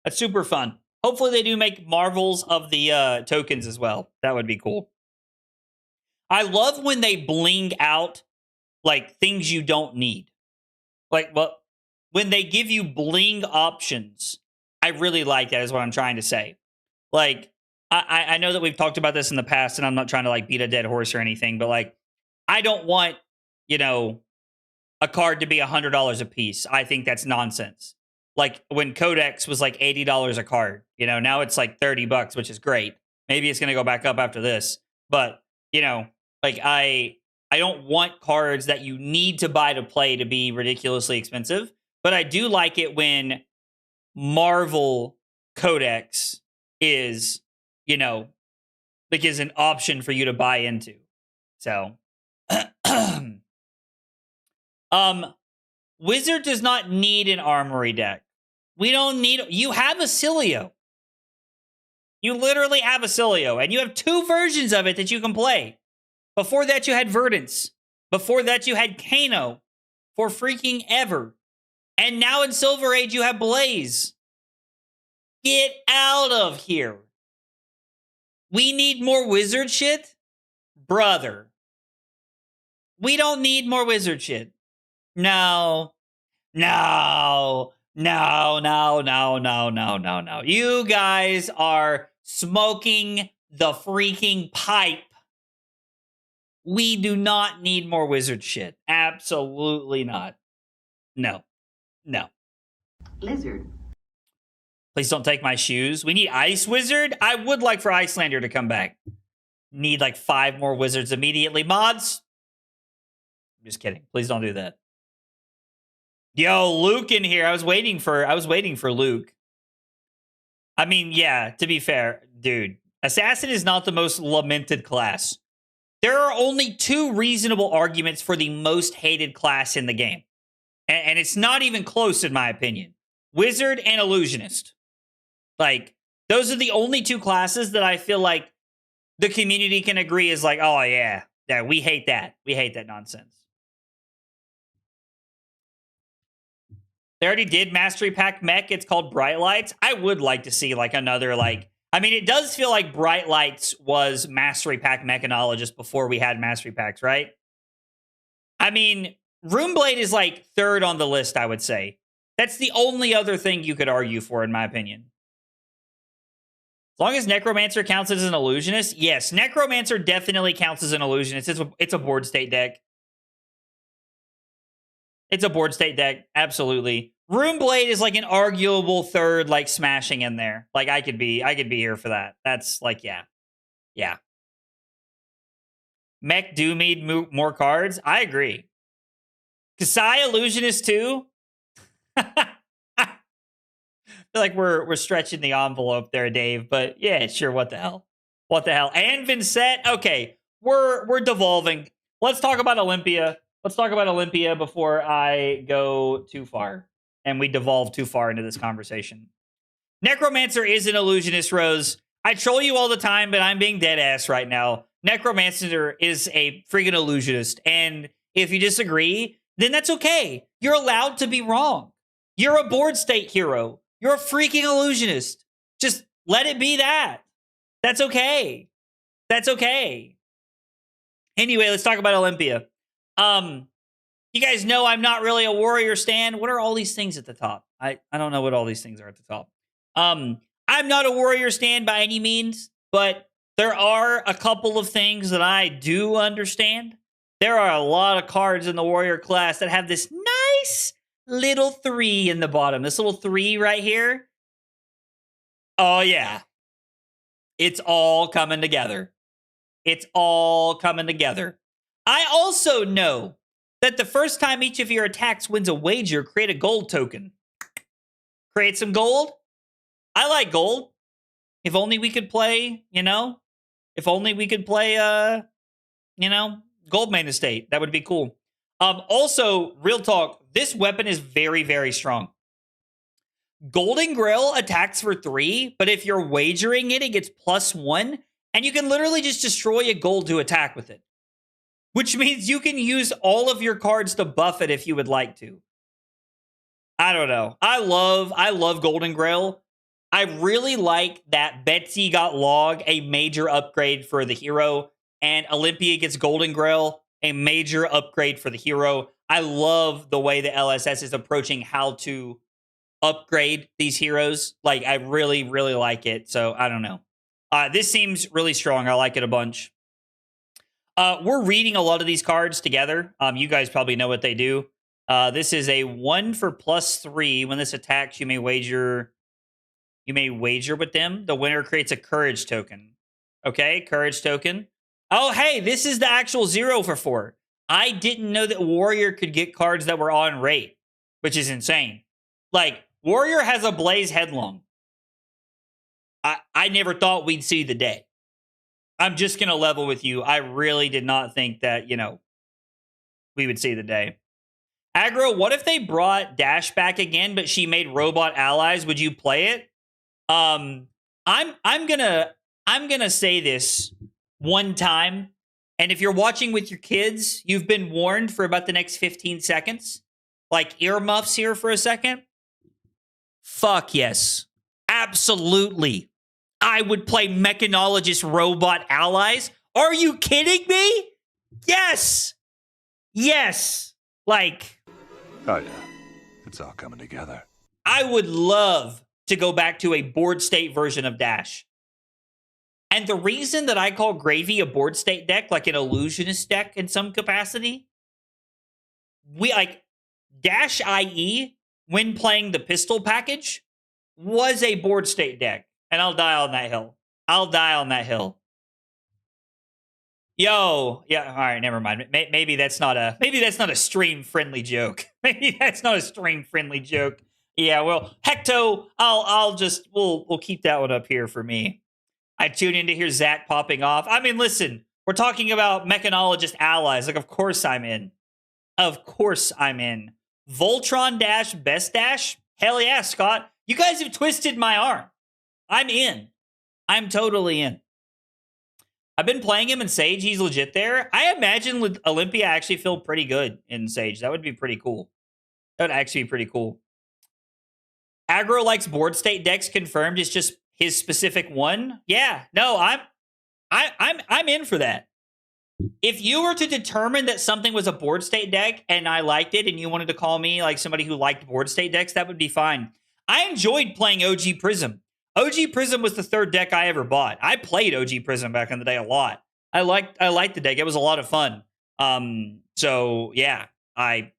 That's super fun. Hopefully they do make marvels of the tokens as well. That would be cool. I love when they bling out like things you don't need. Like, well, when they give you bling options, I really like that is what I'm trying to say. Like, I know that we've talked about this in the past, and I'm not trying to like beat a dead horse or anything, but like, I don't want, a card to be $100 a piece. I think that's nonsense. Like when Codex was like $80 a card, now it's like $30, which is great. Maybe it's going to go back up after this, but like I don't want cards that you need to buy to play to be ridiculously expensive, but I do like it when Marvel Codex is, like is an option for you to buy into. So, Wizard does not need an armory deck. We don't need. You have a Cilio. You literally have a Cilio, and you have 2 versions of it that you can play. Before that, you had Verdance. Before that, you had Kano for freaking ever. And now in Silver Age, you have Blaze. Get out of here. We need more wizard shit? Brother. We don't need more wizard shit. No. No. No, no, no, no, no, no, no. You guys are smoking the freaking pipe. We do not need more wizard shit. Absolutely not. No. No. Lizard. Please don't take my shoes. We need Ice Wizard. I would like for Icelander to come back. Need like 5 more wizards immediately. Mods? I'm just kidding. Please don't do that. Yo, Luke in here. I was waiting for Luke. I mean, yeah, to be fair, dude, Assassin is not the most lamented class. There are only 2 reasonable arguments for the most hated class in the game. And it's not even close, in my opinion. Wizard and Illusionist. Like, those are the only 2 classes that I feel like the community can agree is like, oh, yeah, we hate that. We hate that nonsense. They already did Mastery Pack Mech. It's called Bright Lights. I would like to see like another like. I mean, it does feel like Bright Lights was Mastery Pack Mechanologist before we had Mastery Packs, right? I mean, Runeblade is like 3rd on the list, I would say. That's the only other thing you could argue for, in my opinion. As long as Necromancer counts as an illusionist, yes, Necromancer definitely counts as an illusionist. It's a board state deck. It's a board state deck, absolutely. Runeblade is like an arguable third, like smashing in there. Like I could be here for that. That's like, yeah. Mech do need more cards. I agree. Kasai Illusionist too. I feel like we're stretching the envelope there, Dave. But yeah, sure. What the hell? What the hell? And Vincent. Okay, we're devolving. Let's talk about Olympia. Let's talk about Olympia before I go too far and we devolve too far into this conversation. Necromancer is an illusionist, Rose. I troll you all the time, but I'm being dead ass right now. Necromancer is a freaking illusionist. And if you disagree, then that's okay. You're allowed to be wrong. You're a board state hero. You're a freaking illusionist. Just let it be that. That's okay. That's okay. Anyway, let's talk about Olympia. You guys know I'm not really a warrior stan. What are all these things at the top? I don't know what all these things are at the top. I'm not a warrior stan by any means, but there are a couple of things that I do understand. There are a lot of cards in the warrior class that have this nice little 3 in the bottom. This little 3 right here. Oh, yeah. It's all coming together. It's all coming together. I also know that the first time each of your attacks wins a wager, create a gold token. Create some gold. I like gold. If only we could play, if only we could play, gold main estate. That would be cool. Also, real talk, this weapon is very, very strong. Golden Grill attacks for 3, but if you're wagering it, it gets +1, and you can literally just destroy a gold to attack with it. Which means you can use all of your cards to buff it if you would like to. I don't know. I love Golden Grail. I really like that Betsy got Log, a major upgrade for the hero, and Olympia gets Golden Grail, a major upgrade for the hero. I love the way the LSS is approaching how to upgrade these heroes. Like, I really, really like it. So, I don't know. This seems really strong. I like it a bunch. We're reading a lot of these cards together. You guys probably know what they do. This is a 1 for +3. When this attacks, you may wager with them. The winner creates a courage token. Okay, courage token. Oh, hey, this is the actual 0 for 4. I didn't know that Warrior could get cards that were on rate, which is insane. Like, Warrior has a Blaze Headlong. I never thought we'd see the day. I'm just going to level with you. I really did not think that, we would see the day. Aggro, what if they brought Dash back again, but she made robot allies? Would you play it? I'm gonna say this one time, and if you're watching with your kids, you've been warned for about the next 15 seconds. Like earmuffs here for a second. Fuck yes. Absolutely. I would play Mechanologist Robot Allies. Are you kidding me? Yes. Yes. Like. Oh, yeah. It's all coming together. I would love to go back to a board state version of Dash. And the reason that I call Gravy a board state deck, like an illusionist deck in some capacity, Dash IE, when playing the pistol package, was a board state deck. And I'll die on that hill. I'll die on that hill. Yo, yeah, all right, never mind. Maybe that's not a stream friendly joke. Maybe that's not a stream friendly joke. Yeah, well, Hecto, we'll keep that one up here for me. I tune in to hear Zach popping off. I mean, listen, we're talking about Mechanologist Allies. Like, of course I'm in. Of course I'm in. Voltron Dash, Best Dash? Hell yeah, Scott. You guys have twisted my arm. I'm in. I'm totally in. I've been playing him in Sage. He's legit there. I imagine with Olympia actually feel pretty good in Sage. That would be pretty cool. That would actually be pretty cool. Aggro likes board state decks confirmed. It's just his specific one. Yeah, no, I'm in for that. If you were to determine that something was a board state deck and I liked it and you wanted to call me like somebody who liked board state decks, that would be fine. I enjoyed playing OG Prism. OG Prism was the third deck I ever bought. I played OG Prism back in the day a lot. I liked the deck. It was a lot of fun. So yeah, I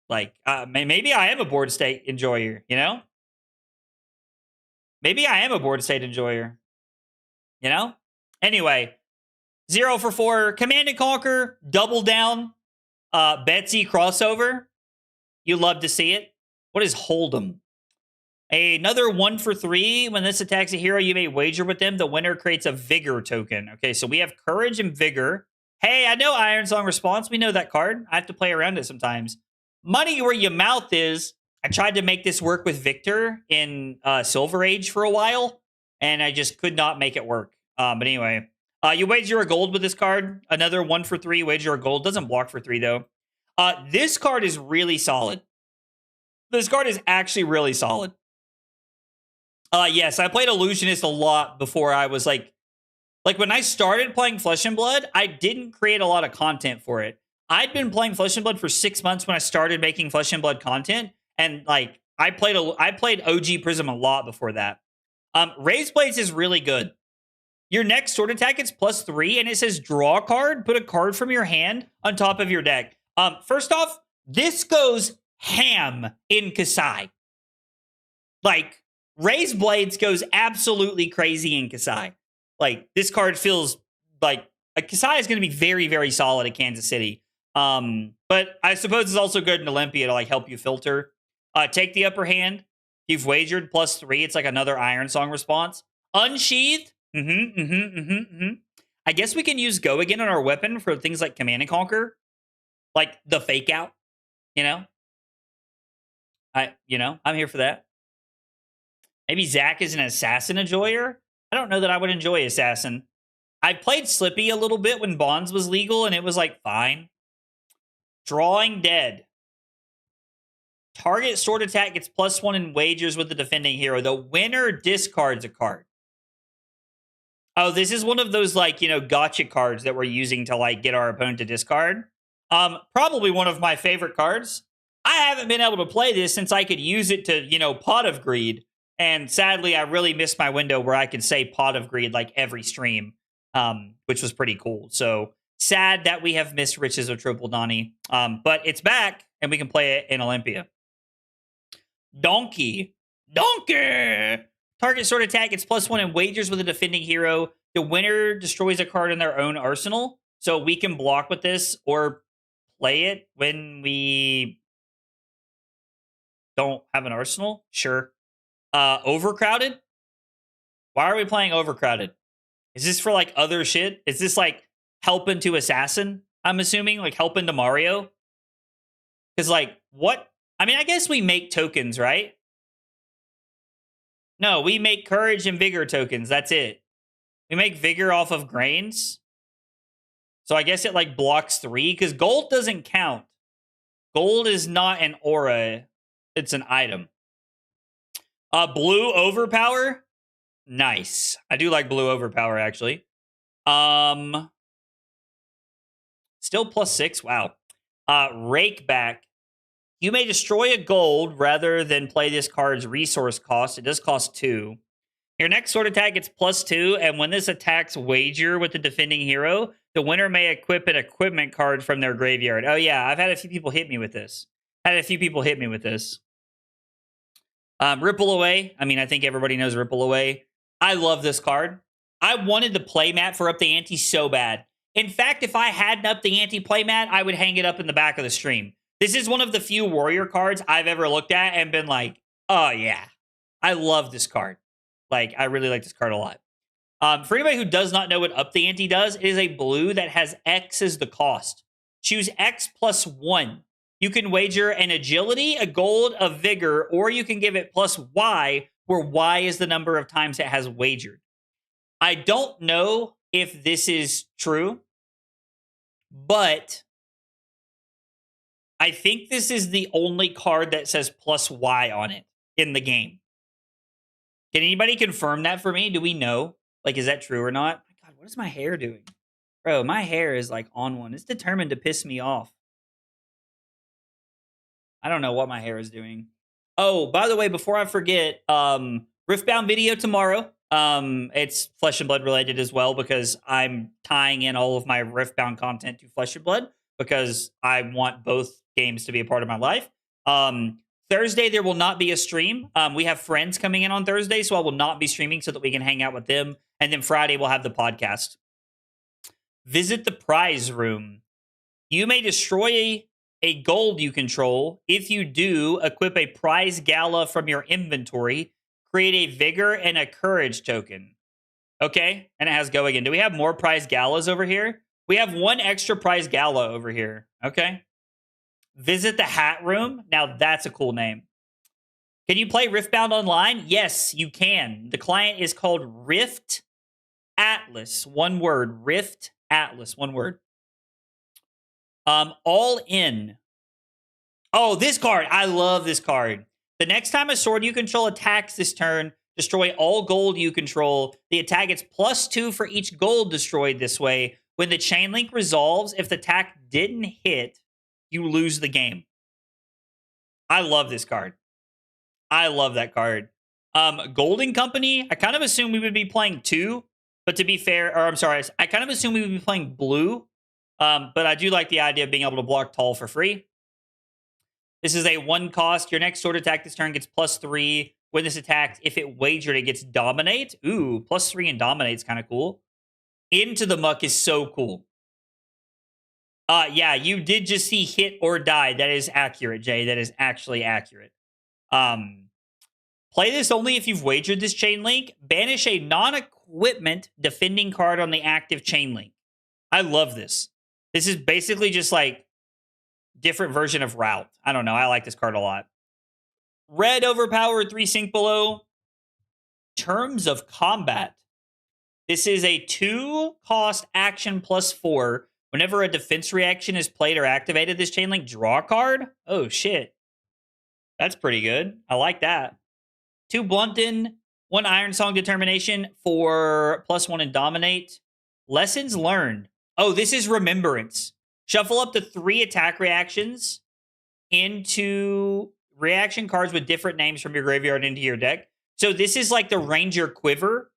like maybe I am a board state enjoyer, you know? Maybe I am a board state enjoyer, you know? Anyway, 0 for 4, Command and Conquer, double down, Betsy crossover. You love to see it. What is Hold'em? Another 1 for 3. When this attacks a hero, you may wager with them. The winner creates a Vigor token. Okay, so we have Courage and Vigor. Hey, I know Iron Song Response. We know that card. I have to play around it sometimes. Money where your mouth is. I tried to make this work with Victor in Silver Age for a while, and I just could not make it work. But anyway, you wager a gold with this card. Another 1 for 3. Wager a gold. Doesn't block for 3, though. This card is really solid. This card is actually really solid. Yes, I played Illusionist a lot before I was like when I started playing Flesh and Blood, I didn't create a lot of content for it. I'd been playing Flesh and Blood for 6 months when I started making Flesh and Blood content, and like I played OG Prism a lot before that. Raised Blades is really good. Your next sword attack is +3, and it says draw a card. Put a card from your hand on top of your deck. First off, this goes ham in Kasai. Like, Raised Blades goes absolutely crazy in Kasai. Like, this card feels like Kasai is going to be very, very solid at Kansas City. But I suppose it's also good in Olympia to like help you filter. Take the upper hand. You've wagered +3. It's like another Iron Song response. Unsheathed. I guess we can use Go again on our weapon for things like Command and Conquer. Like the fake out. You know? I'm here for that. Maybe Zach is an assassin enjoyer. I don't know that I would enjoy assassin. I played Slippy a little bit when Bonds was legal, and it was like fine. Drawing Dead. Target sword attack gets +1 in wagers with the defending hero. The winner discards a card. Oh, this is one of those like, gotcha cards that we're using to like get our opponent to discard. Probably one of my favorite cards. I haven't been able to play this since I could use it to, Pot of Greed. And sadly, I really missed my window where I could say Pot of Greed like every stream, which was pretty cool. So sad that we have missed Riches of Triple Donnie. But it's back, and we can play it in Olympia. Donkey. Target sword attack gets +1 in wagers with a defending hero. The winner destroys a card in their own arsenal. So we can block with this or play it when we don't have an arsenal. Sure. Overcrowded? Why are we playing Overcrowded? Is this for like other shit? Is this like helping to Assassin? I'm assuming like helping to Mario? Because like what? I mean, I guess we make tokens, right? No, we make Courage and Vigor tokens. That's it. We make Vigor off of grains. So I guess it like blocks 3 because gold doesn't count. Gold is not an aura. It's an item. Blue Overpower. Nice. I do like Blue Overpower, actually. Still +6. Wow. Rake Back. You may destroy a gold rather than play this card's resource cost. It does cost 2. Your next sword attack gets +2, and when this attacks wager with the defending hero, the winner may equip an equipment card from their graveyard. Oh yeah, I've had a few people hit me with this. Ripple Away. I mean, I think everybody knows Ripple Away. I love this card. I wanted the playmat for Up the Ante so bad. In fact, if I had an Up the Ante playmat, I would hang it up in the back of the stream. This is one of the few warrior cards I've ever looked at and been like, oh yeah, I love this card. Like, I really like this card a lot. For anybody who does not know what Up the Ante does, it is a blue that has X as the cost. Choose X +1. You can wager an agility, a gold, a vigor, or you can give it +Y, where Y is the number of times it has wagered. I don't know if this is true, but I think this is the only card that says +Y on it in the game. Can anybody confirm that for me? Do we know? Like, is that true or not? God, what is my hair doing? Bro, my hair is like on one. It's determined to piss me off. I don't know what my hair is doing. Oh, by the way, before I forget, Riftbound video tomorrow. It's Flesh and Blood related as well because I'm tying in all of my Riftbound content to Flesh and Blood because I want both games to be a part of my life. Thursday there will not be a stream. We have friends coming in on Thursday, so I will not be streaming so that we can hang out with them. And then Friday we'll have the podcast. Visit the prize room. You may destroy a gold you control. If you do, equip a prize gala from your inventory. Create a vigor and a courage token. Okay, and it has go again. Do we have more prize galas over here? We have one extra prize gala over here. Okay. Visit the hat room. Now that's a cool name. Can you play Riftbound online? Yes, you can. The client is called Rift Atlas. One word. Rift Atlas. One word. All in. Oh, this card. I love this card. The next time a sword you control attacks this turn, destroy all gold you control. The attack gets +2 for each gold destroyed this way. When the chain link resolves, if the attack didn't hit, you lose the game. I love this card. I love that card. Golden Company, I kind of assume we would be playing 2, but to be fair, or I'm sorry, I kind of assume we would be playing blue. But I do like the idea of being able to block tall for free. This is a 1 cost. Your next sword attack this turn gets +3. When this attack, if it wagered, it gets dominate. Ooh, +3 and dominate is kind of cool. Into the muck is so cool. Yeah, you did just see hit or die. That is accurate, Jay. That is actually accurate. Play this only if you've wagered this chain link. Banish a non-equipment defending card on the active chain link. I love this. This is basically just like different version of route. I don't know. I like this card a lot. Red overpowered, 3 sink below. Terms of combat. This is a 2 cost action +4. Whenever a defense reaction is played or activated, this chain link draw a card. Oh shit. That's pretty good. I like that. 2 Blunton, 1 Iron Song Determination for +1 and Dominate. Lessons learned. Oh, this is Remembrance. Shuffle up to 3 attack reactions into reaction cards with different names from your graveyard into your deck. So this is like the Ranger Quiver,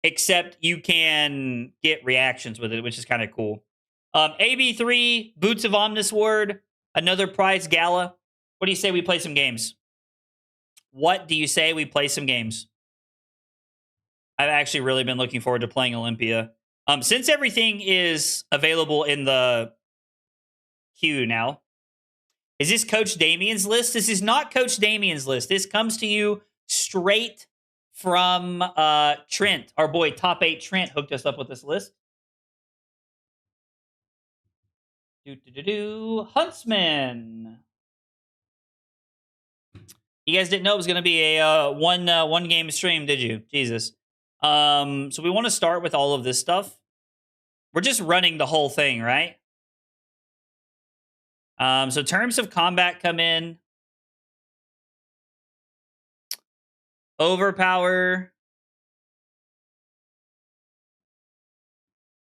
except you can get reactions with it, which is kind of cool. AB3, Boots of Omnisword, another prize gala. What do you say we play some games? What do you say we play some games? I've actually really been looking forward to playing Olympia. Since everything is available in the queue now. Is this Coach Damien's list? This is not Coach Damien's list. This comes to you straight from Trent. Our boy Top 8 Trent hooked us up with this list. Huntsman. You guys didn't know it was going to be a one game stream, did you? Jesus. So we want to start with all of this stuff. We're just running the whole thing, right? So terms of combat come in. Overpower.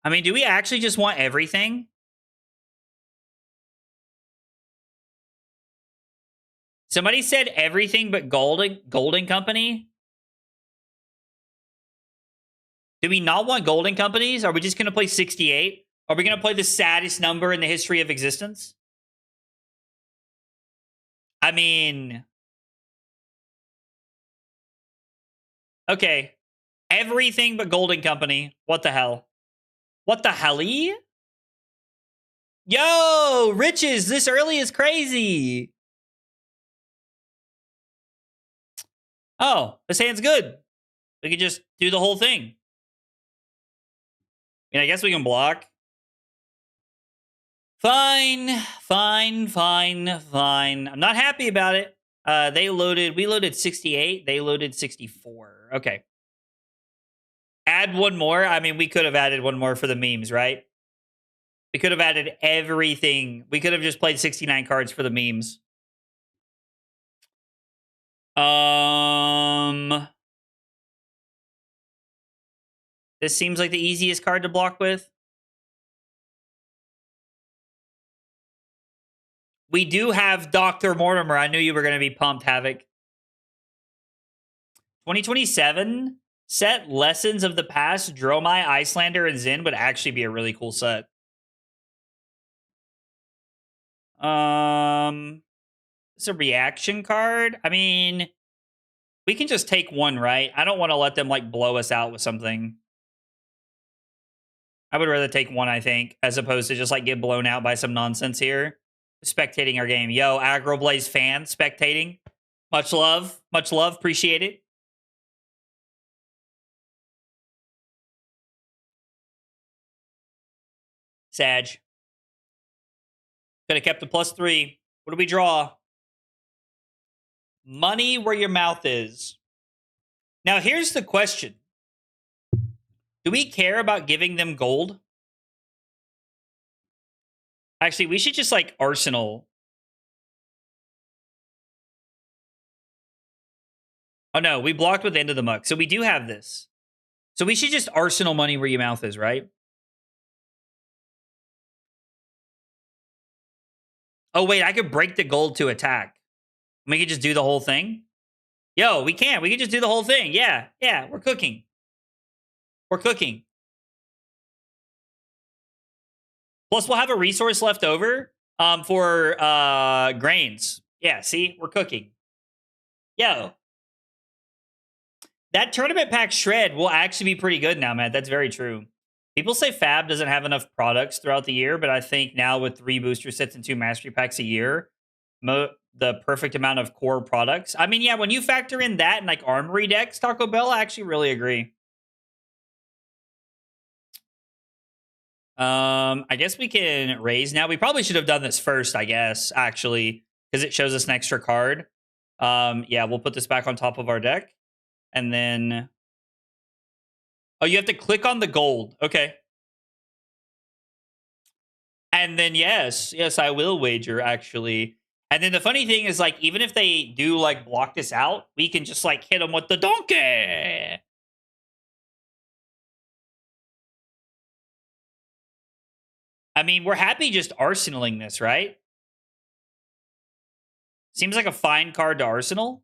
I mean, do we actually just want everything? Somebody said everything but Golden Company. Do we not want Golden Companies? Are we just going to play 68? Are we going to play the saddest number in the history of existence? I mean... Okay. Everything but Golden Company. What the hell? What the helly? Yo! Riches! This early is crazy! Oh, this hand's good. We can just do the whole thing. I mean, I guess we can block. Fine. I'm not happy about it. We loaded 68. They loaded 64. Okay. Add one more. I mean, we could have added one more for the memes, right? We could have added everything. We could have just played 69 cards for the memes. This seems like the easiest card to block with. We do have Dr. Mortimer. I knew you were going to be pumped, Havoc. 2027 set Lessons of the Past, Dromai, Icelander, and Zen would actually be a really cool set. It's a reaction card. I mean, we can just take one, right? I don't want to let them like blow us out with something. I would rather take one, I think, as opposed to just like get blown out by some nonsense here. Spectating our game. Yo, Aggro Blaze fan, spectating. Much love. Much love. Appreciate it. Sag. Could have kept the +3. What do we draw? Money where your mouth is. Now, here's the question. Do we care about giving them gold? Actually, we should just like Arsenal. Oh no, we blocked with End of the Muck. So we do have this. So we should just Arsenal money where your mouth is, right? Oh wait, I could break the gold to attack. We could just do the whole thing. Yo, we can. We could just do the whole thing. Yeah, yeah, we're cooking. We're cooking. Plus, we'll have a resource left over for grains. Yeah, see, we're cooking. Yo, that tournament pack shred will actually be pretty good now, man. That's very true. People say Fab doesn't have enough products throughout the year, but I think now with 3 booster sets and 2 mastery packs a year, the perfect amount of core products. I mean, yeah, when you factor in that and like armory decks, Taco Bell, I actually really agree. I guess we can raise now. We probably should have done this first, I guess, actually, because it shows us an extra card. Yeah, we'll put this back on top of our deck. And then... Oh, you have to click on the gold. Okay. And then, yes, I will wager, actually. And then the funny thing is, like, even if they do, like, block this out, we can just, like, hit them with the donkey. I mean, we're happy just arsenaling this, right? Seems like a fine card to arsenal.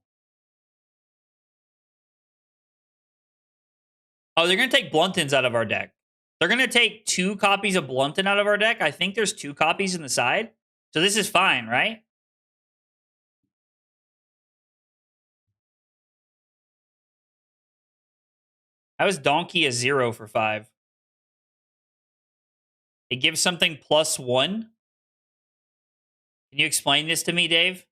Oh, they're going to take Bluntons out of our deck. They're going to take 2 copies of Blunton out of our deck. I think there's 2 copies in the side. So this is fine, right? How is Donkey a 0 for 5? It gives something +1. Can you explain this to me, Dave?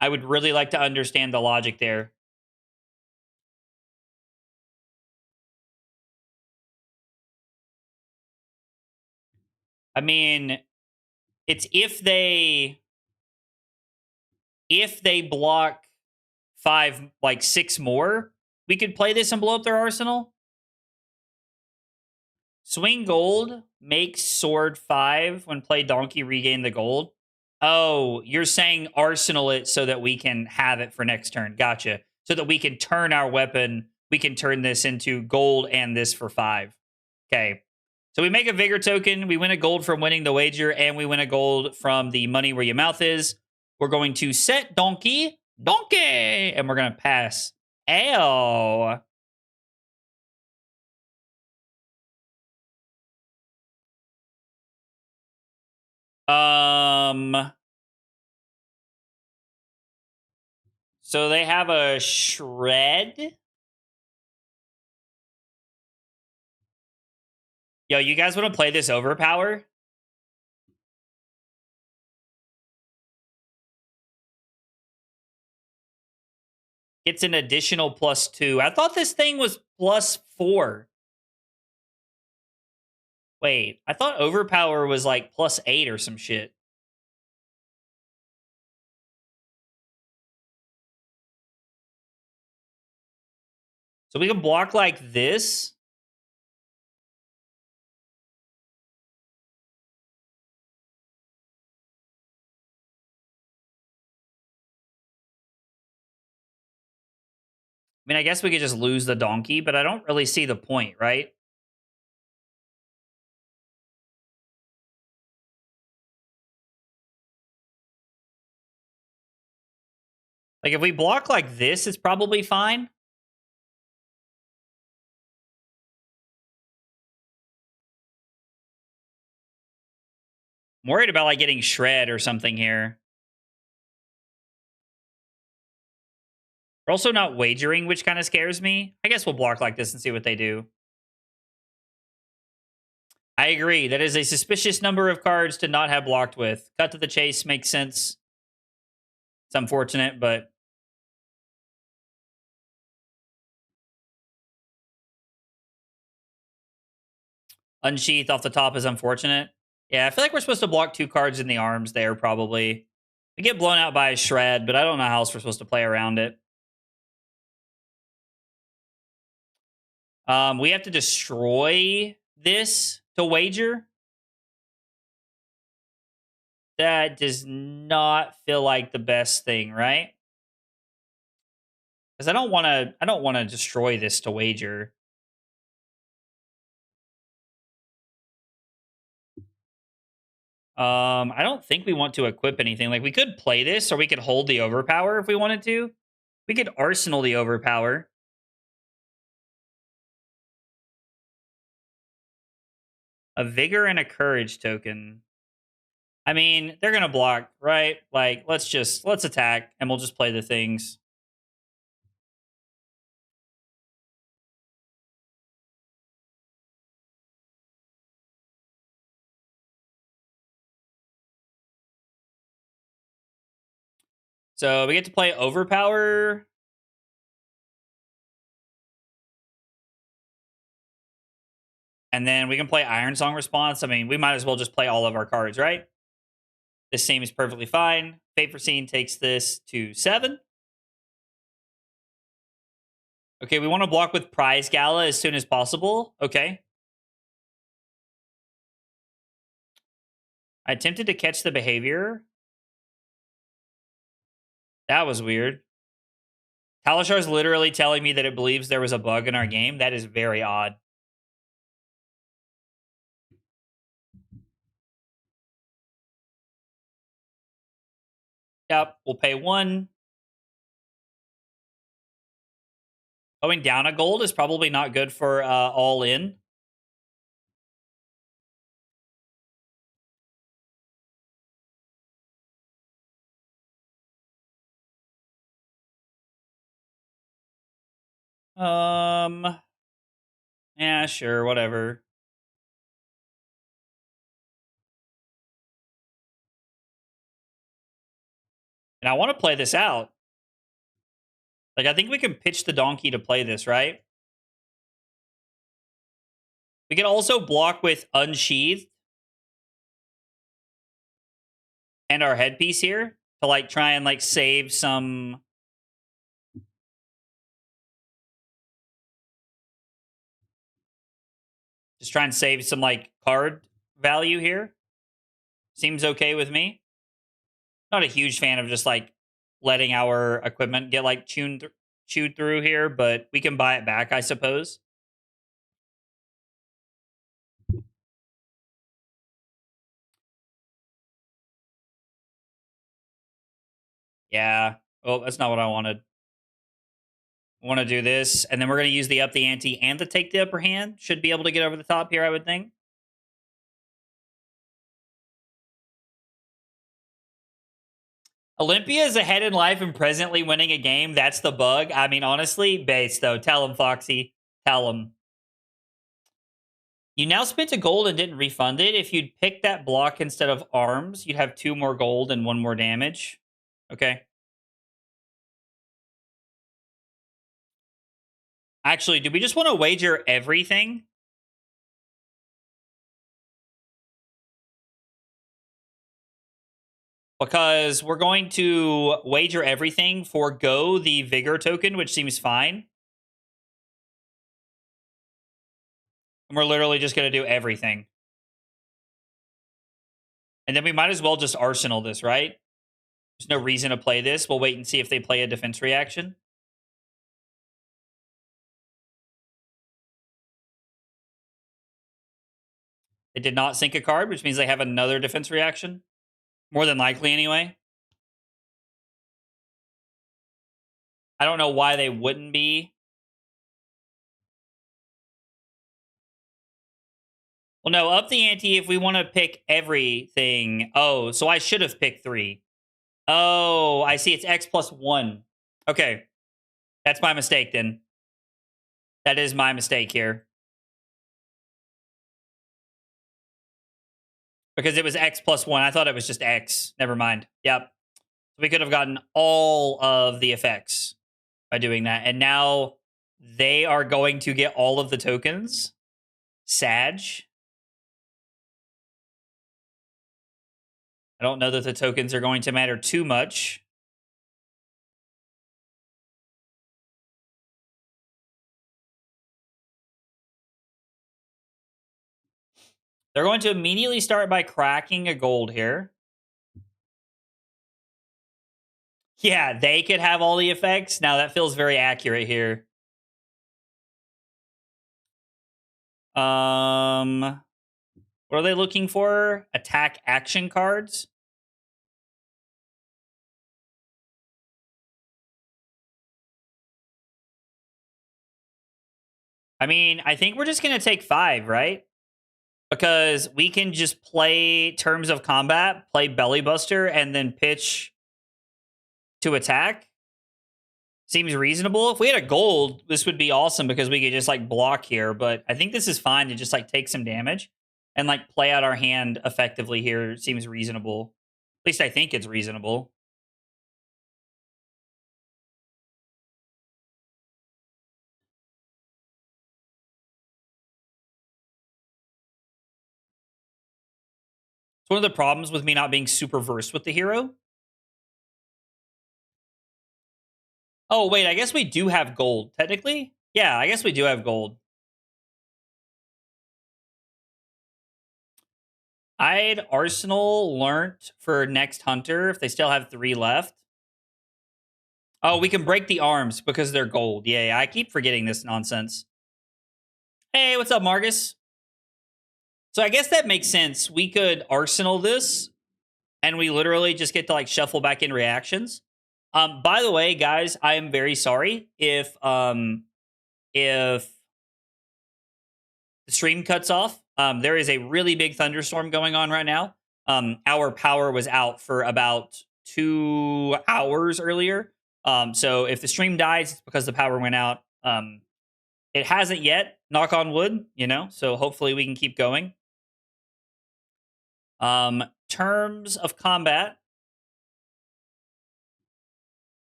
I would really like to understand the logic there. I mean, it's if they block 5, like 6 more, we could play this and blow up their arsenal. Swing gold, make sword 5. When play donkey, regain the gold. Oh, you're saying arsenal it so that we can have it for next turn. Gotcha. So that we can turn our weapon. We can turn this into gold and this for 5. Okay. So we make a vigor token. We win a gold from winning the wager, and we win a gold from the money where your mouth is. We're going to set donkey, and we're going to pass. Ayo. So they have a shred. Yo, you guys want to play this overpower? It's an additional +2. I thought this thing was +4. Wait, I thought overpower was like +8 or some shit. So we can block like this. I mean, I guess we could just lose the donkey, but I don't really see the point, right? Like, if we block like this, it's probably fine. I'm worried about, like, getting shred or something here. We're also not wagering, which kind of scares me. I guess we'll block like this and see what they do. I agree. That is a suspicious number of cards to not have blocked with. Cut to the chase makes sense. It's unfortunate, but unsheath off the top is unfortunate. Yeah, I feel like we're supposed to block 2 cards in the arms there, probably. We get blown out by a shred, but I don't know how else we're supposed to play around it. We have to destroy this to wager. That does not feel like the best thing, right? Because I don't want to destroy this to wager. I don't think we want to equip anything. Like, we could play this, or we could hold the overpower if we wanted to. We could arsenal the overpower. A vigor and a courage token. I mean, they're gonna block, right? Like, let's attack, and we'll just play the things. So we get to play overpower. And then we can play Iron Song Response. I mean, we might as well just play all of our cards, right? This seems perfectly fine. Fate Foreseen takes this to 7. Okay, we want to block with Prize Gala as soon as possible. Okay. I attempted to catch the behavior. That was weird. Talashar's literally telling me that it believes there was a bug in our game. That is very odd. Yep, we'll pay 1. Going down a gold is probably not good for all in. Yeah, sure, whatever. And I want to play this out. Like, I think we can pitch the donkey to play this, right? We can also block with Unsheathed and our headpiece here to, like, try and, like, save some. Just try and save some, like, card value here. Seems okay with me. Not a huge fan of just, like, letting our equipment get, like, chewed through here, but we can buy it back, I suppose. Yeah. Oh, that's not what I wanted. I want to do this, and then we're going to use the up the ante and the take the upper hand. Should be able to get over the top here, I would think. Olympia is ahead in life and presently winning a game. That's the bug. I mean, honestly, base though. Tell him, Foxy. Tell him. You now spent a gold and didn't refund it. If you'd pick that block instead of arms, you'd have 2 more gold and 1 more damage. Okay. Actually, do we just want to wager everything? Because we're going to wager everything, forego the vigor token, which seems fine. And we're literally just going to do everything. And then we might as well just arsenal this, right? There's no reason to play this. We'll wait and see if they play a defense reaction. They did not sink a card, which means they have another defense reaction. More than likely, anyway. I don't know why they wouldn't be. Well, no, up the ante if we want to pick everything. Oh, so I should have picked 3. Oh, I see. It's X plus 1. Okay. That's my mistake then. That is my mistake here. Because it was X plus 1. I thought it was just X. Never mind. Yep. We could have gotten all of the effects by doing that. And now they are going to get all of the tokens. Sag. I don't know that the tokens are going to matter too much. They're going to immediately start by cracking a gold here. Yeah, they could have all the effects. Now that feels very accurate here. What are they looking for? Attack action cards. I mean, I think we're just going to take 5, right? Because we can just play Terms of Combat, play Belly Buster, and then pitch to attack. Seems reasonable. If we had a gold, this would be awesome because we could just like block here. But I think this is fine to just like take some damage and like play out our hand effectively here. Seems reasonable. At least I think it's reasonable. It's one of the problems with me not being super versed with the hero. Oh, wait, I guess we do have gold, technically. Yeah, I guess we do have gold. I'd Arsenal learnt for next Hunter if they still have 3 left. Oh, we can break the arms because they're gold. Yeah, I keep forgetting this nonsense. Hey, what's up, Marcus? So I guess that makes sense. We could Arsenal this, and we literally just get to like shuffle back in reactions. By the way, guys, I am very sorry if the stream cuts off. There is a really big thunderstorm going on right now. Our power was out for about 2 hours earlier. So if the stream dies, it's because the power went out. It hasn't yet, knock on wood, so hopefully we can keep going. Terms of Combat.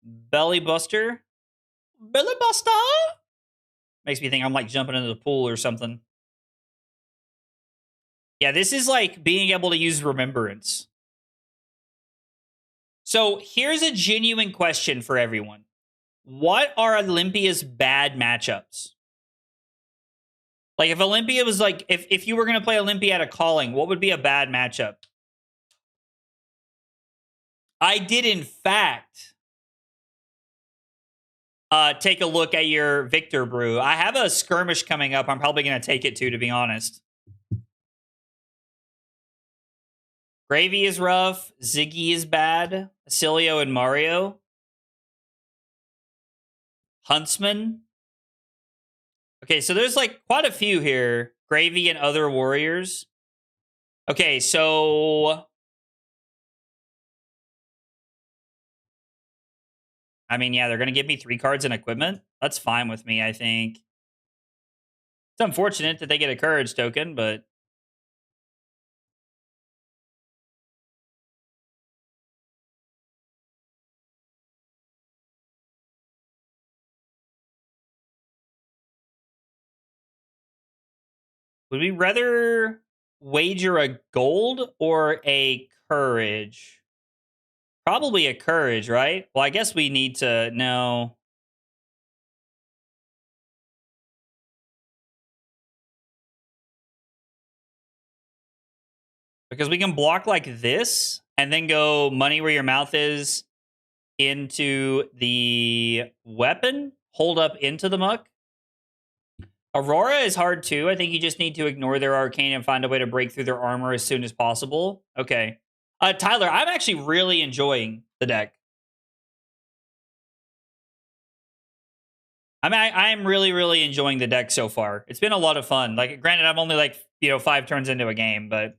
Belly Buster. Belly Buster! Makes me think I'm like jumping into the pool or something. Yeah, this is like being able to use Remembrance. So here's a genuine question for everyone. What are Olympia's bad matchups? Like if Olympia was like, if you were going to play Olympia at a calling, what would be a bad matchup? I did, in fact, take a look at your Victor Brew. I have a skirmish coming up. I'm probably going to take it to be honest. Gravy is rough. Ziggy is bad. Acilio and Mario. Huntsman. Okay, so there's like quite a few here. Gravy and other warriors. Okay, so I mean, yeah, they're going to give me 3 cards and equipment. That's fine with me, I think. It's unfortunate that they get a courage token, but would we rather wager a gold or a courage? Probably a courage, right? Well, I guess we need to know. Because we can block like this and then go money where your mouth is into the weapon, hold up into the muck. Aurora is hard too. I think you just need to ignore their arcane and find a way to break through their armor as soon as possible. Okay. Tyler, I'm actually really enjoying the deck. I mean, I'm really, really enjoying the deck so far. It's been a lot of fun. Like, granted, I'm only like 5 turns into a game, but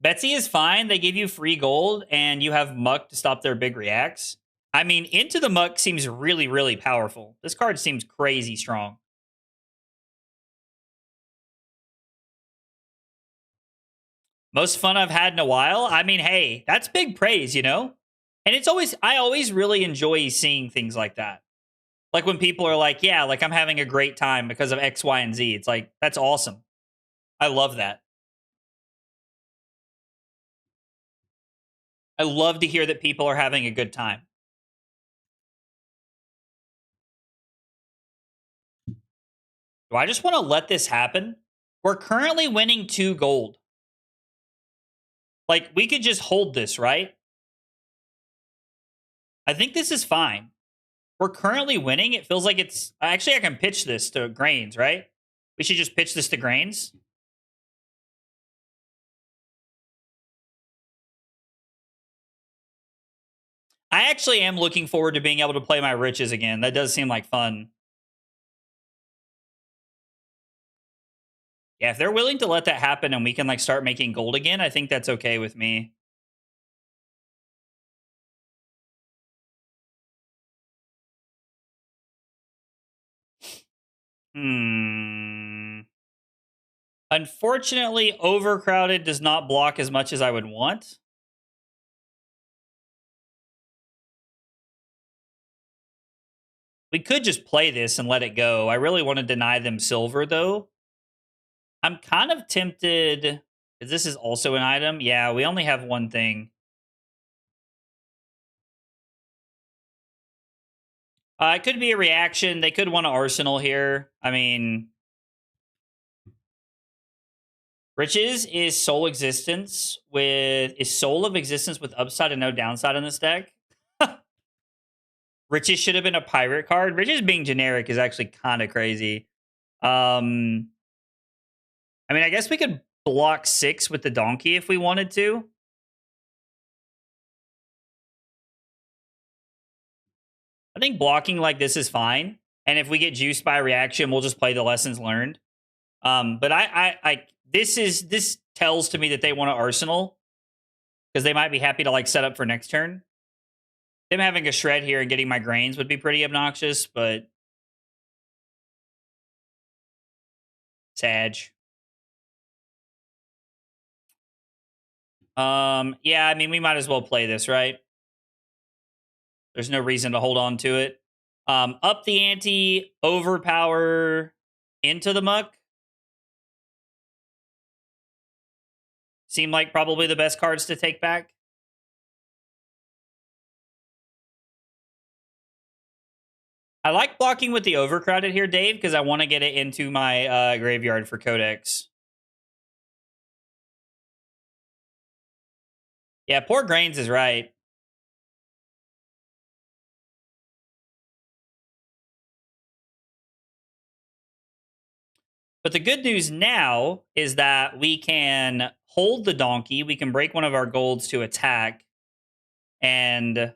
Betsy is fine. They give you free gold, and you have Muck to stop their big reacts. I mean, Into the Muck seems really, really powerful. This card seems crazy strong. Most fun I've had in a while. I mean, hey, that's big praise, And I always really enjoy seeing things like that. Like when people are like, yeah, like I'm having a great time because of X, Y, and Z. It's like, that's awesome. I love that. I love to hear that people are having a good time. Do I just want to let this happen? We're currently winning 2 gold. Like, we could just hold this, right? I think this is fine. We're currently winning. It feels like it's... Actually, I can pitch this to Grains, right? We should just pitch this to Grains. I actually am looking forward to being able to play my riches again. That does seem like fun. Yeah, if they're willing to let that happen and we can like start making gold again, I think that's okay with me. Unfortunately, overcrowded does not block as much as I would want. We could just play this and let it go. I really want to deny them silver, though. I'm kind of tempted. Because this is also an item. Yeah, we only have one thing. It could be a reaction. They could want an arsenal here. I mean, Riches is soul existence is soul of existence with upside and no downside in this deck. Riches should have been a pirate card. Riches being generic is actually kind of crazy. I mean, I guess we could block 6 with the donkey if we wanted to. I think blocking like this is fine. And if we get juiced by a reaction, we'll just play the lessons learned. But this tells to me that they want an arsenal because they might be happy to like set up for next turn. Them having a shred here and getting my grains would be pretty obnoxious, but Sag. Yeah, I mean we might as well play this, right? There's no reason to hold on to it. Up the ante, overpower Into the Muck. Seem like probably the best cards to take back. I like blocking with the overcrowded here, Dave, because I want to get it into my graveyard for codex. Yeah, poor Grains is right. But the good news now is that we can hold the donkey. We can break one of our golds to attack. And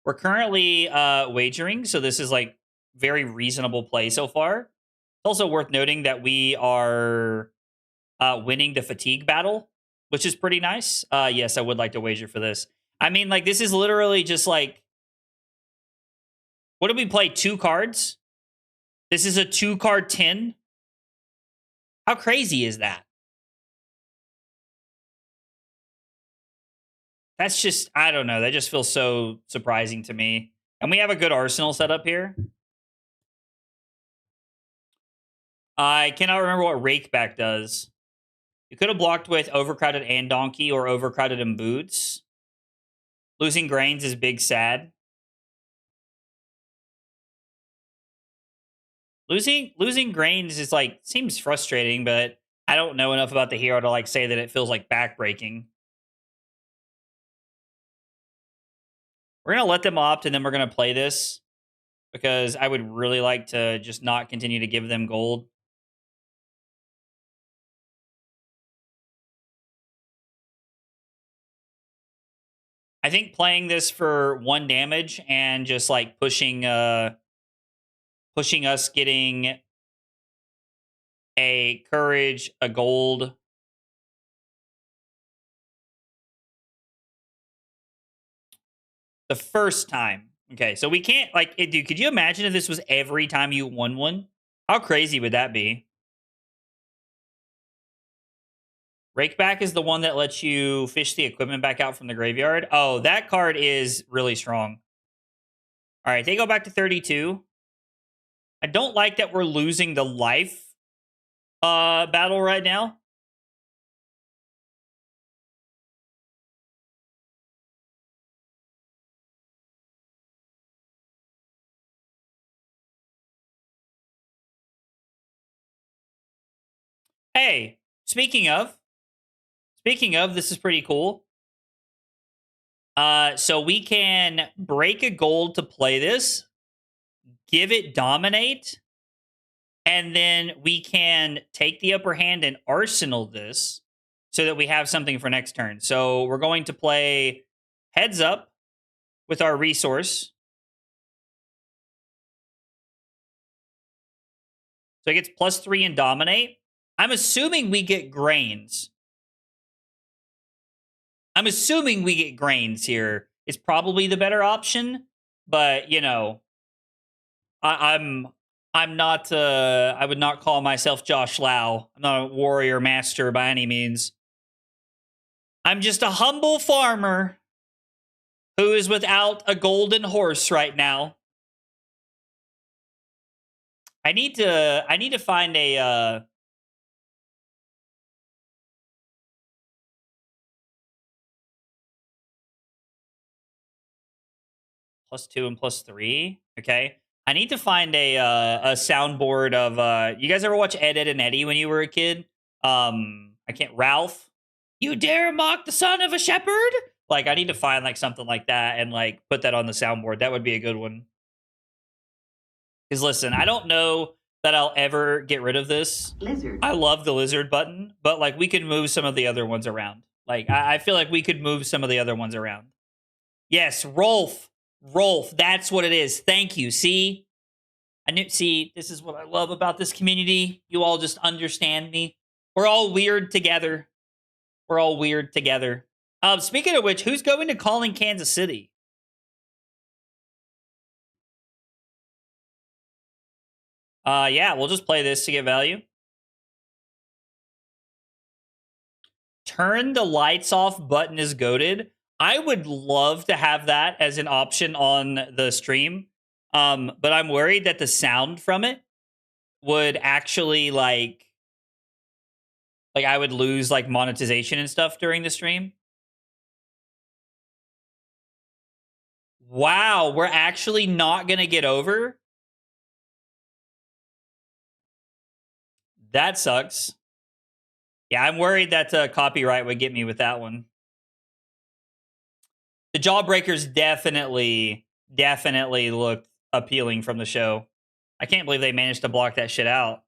we're currently wagering. So this is like very reasonable play so far. It's also worth noting that we are winning the fatigue battle, which is pretty nice. Yes, I would like to wager for this. I mean, like, this is literally just like, what did we play? 2 cards? This is a 2-card 10? How crazy is that? That's just, I don't know. That just feels so surprising to me. And we have a good arsenal set up here. I cannot remember what Rakeback does. You could have blocked with Overcrowded and Donkey or Overcrowded and Boots. Losing Grains is big sad. Losing Grains is like, seems frustrating, but I don't know enough about the hero to like say that it feels like backbreaking. We're going to let them opt and then we're going to play this because I would really like to just not continue to give them gold. I think playing this for 1 damage and just like pushing pushing us getting a courage, a gold. The first time. Okay, so we can't like dude, could you imagine if this was every time you won one? How crazy would that be? Rakeback is the one that lets you fish the equipment back out from the graveyard. Oh, that card is really strong. All right, they go back to 32. I don't like that we're losing the life battle right now. Hey, speaking of, this is pretty cool. So we can break a gold to play this, give it dominate, and then we can take the upper hand and arsenal this so that we have something for next turn. So we're going to play heads up with our resource. So it gets +3 and dominate. I'm assuming we get grains. I'm assuming we get grains here. It's probably the better option, but you know, I'm not I would not call myself Josh Lau. I'm not a warrior master by any means. I'm just a humble farmer who is without a golden horse right now. I need to find a +2 and +3. Okay. I need to find a soundboard of you guys ever watch Ed, Ed and Eddie when you were a kid? I can't Ralph. You dare mock the son of a shepherd? Like I need to find like something like that and like put that on the soundboard. That would be a good one. Because listen, I don't know that I'll ever get rid of this. Lizard. I love the lizard button, but like we could move some of the other ones around. Like I feel like we could move some of the other ones around. Yes, Rolf. Rolf, that's what it is. Thank you. See? See, this is what I love about this community. You all just understand me. We're all weird together. We're all weird together. Speaking of which, who's going to Calling Kansas City? Yeah, we'll just play this to get value. Turn the lights off button is goated. I would love to have that as an option on the stream. But I'm worried that the sound from it would actually like I would lose like monetization and stuff during the stream. Wow, we're actually not going to get over. That sucks. Yeah, I'm worried that copyright would get me with that one. The Jawbreakers definitely looked appealing from the show. I can't believe they managed to block that shit out.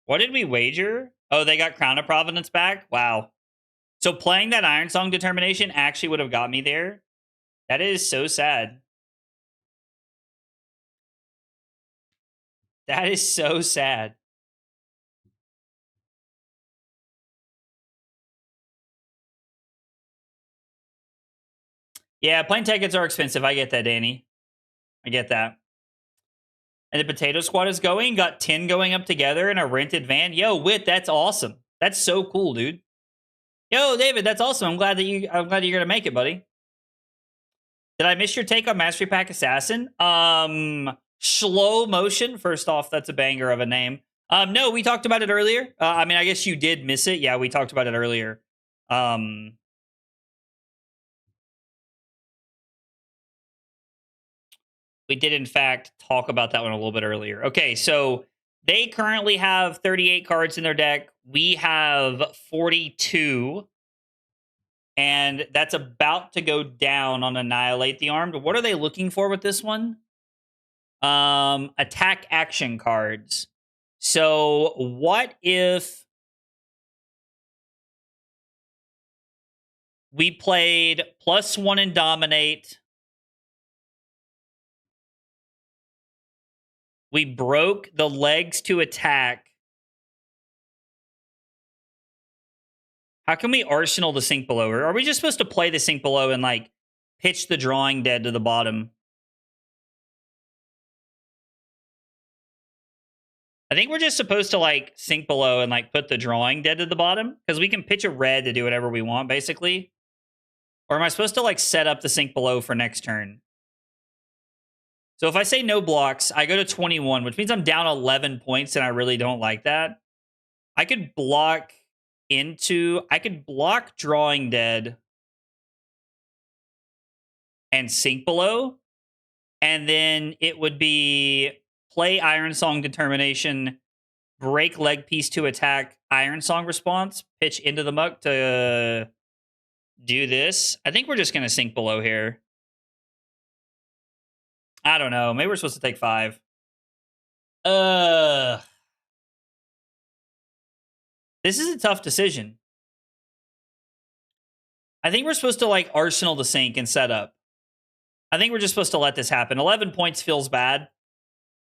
What did we wager? Oh, they got Crown of Providence back? Wow. So playing that Iron Song Determination actually would have got me there. That is so sad. That is so sad. Yeah, plane tickets are expensive. I get that, Danny. I get that. And the Potato Squad is going. Got 10 going up together in a rented van. Yo, Wit, that's awesome. That's so cool, dude. Yo, David, that's awesome. I'm glad you're gonna make it, buddy. Did I miss your take on Mastery Pack Assassin? Slow Motion. First off, that's a banger of a name. No, we talked about it earlier. I mean, I guess you did miss it. Yeah, we talked about it earlier. We did, in fact, talk about that one a little bit earlier. Okay, so they currently have 38 cards in their deck. We have 42. And that's about to go down on Annihilate the Armed. What are they looking for with this one? Attack action cards. So what if we played +1 and Dominate We broke the legs to attack. How can we arsenal the sink below? Or are we just supposed to play the sink below and like pitch the drawing dead to the bottom? I think we're just supposed to like sink below and like put the drawing dead to the bottom because we can pitch a red to do whatever we want, basically. Or am I supposed to like set up the sink below for next turn? So if I say no blocks, I go to 21, which means I'm down 11 points, and I really don't like that. I could block drawing dead and sink below, and then it would be play Iron Song Determination, break leg piece to attack, Iron Song response, pitch into the muck to do this. I think we're just going to sink below here. I don't know. Maybe we're supposed to take 5. This is a tough decision. I think we're supposed to like arsenal the sink and set up. I think we're just supposed to let this happen. 11 points feels bad,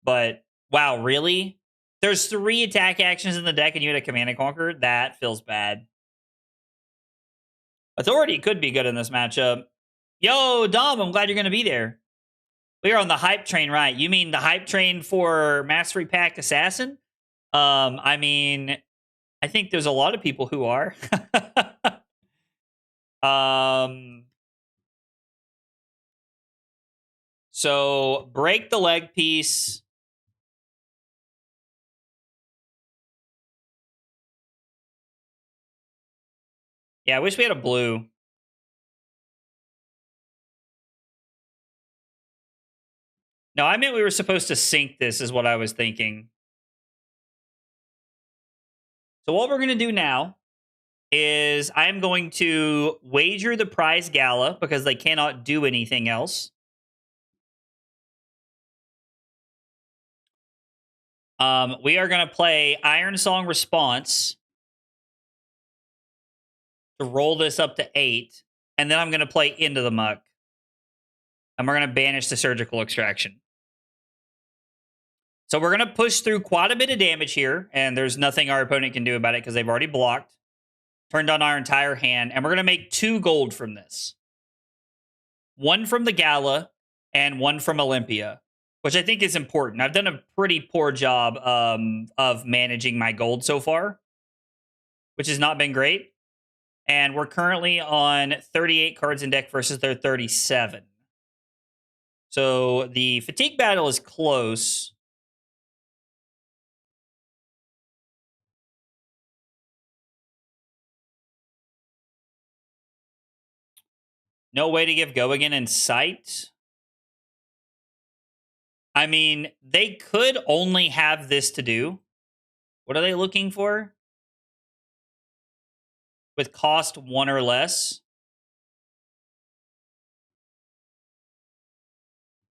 but wow, really? There's 3 attack actions in the deck and you had a Command and Conquer? That feels bad. Authority could be good in this matchup. Yo, Dom, I'm glad you're going to be there. We are on the hype train, right? You mean the hype train for Mastery Pack Assassin? I mean, I think there's a lot of people who are. So break the leg piece. Yeah, I wish we had a blue. No, I meant we were supposed to sink this is what I was thinking. So what we're going to do now is I'm going to wager the prize gala because they cannot do anything else. We are going to play Iron Song Response to roll this up to 8. And then I'm going to play Into the Muck. And we're going to banish the Surgical Extraction. So we're going to push through quite a bit of damage here. And there's nothing our opponent can do about it because they've already blocked. Turned on our entire hand. And we're going to make 2 gold from this. 1 from the Gala and 1 from Olympia, which I think is important. I've done a pretty poor job of managing my gold so far, which has not been great. And we're currently on 38 cards in deck versus their 37. So the fatigue battle is close. No way to give go again in sight. I mean, they could only have this to do. What are they looking for? With cost 1 or less.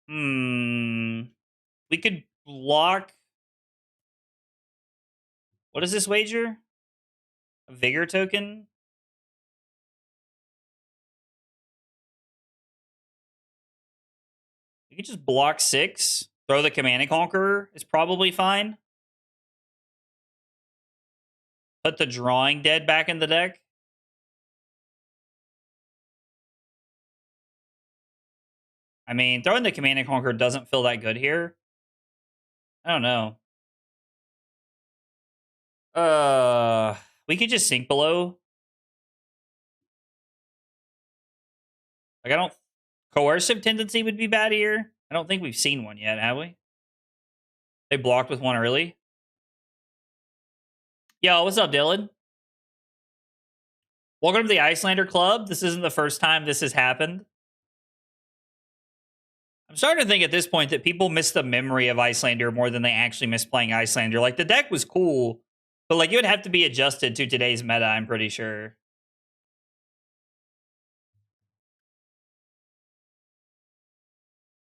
We could block. What is this wager? A vigor token? We could just block 6. Throw the Command and Conqueror is probably fine. Put the drawing dead back in the deck. I mean, throwing the Command and Conquer doesn't feel that good here. I don't know. We could just sink below. Like, I don't... Coercive tendency would be bad here. I don't think we've seen one yet, have we? They blocked with 1 early. Yo, what's up, Dylan? Welcome to the Icelander Club. This isn't the first time this has happened. I'm starting to think at this point that people miss the memory of Icelander more than they actually miss playing Icelander. Like, the deck was cool, but like, it would have to be adjusted to today's meta, I'm pretty sure.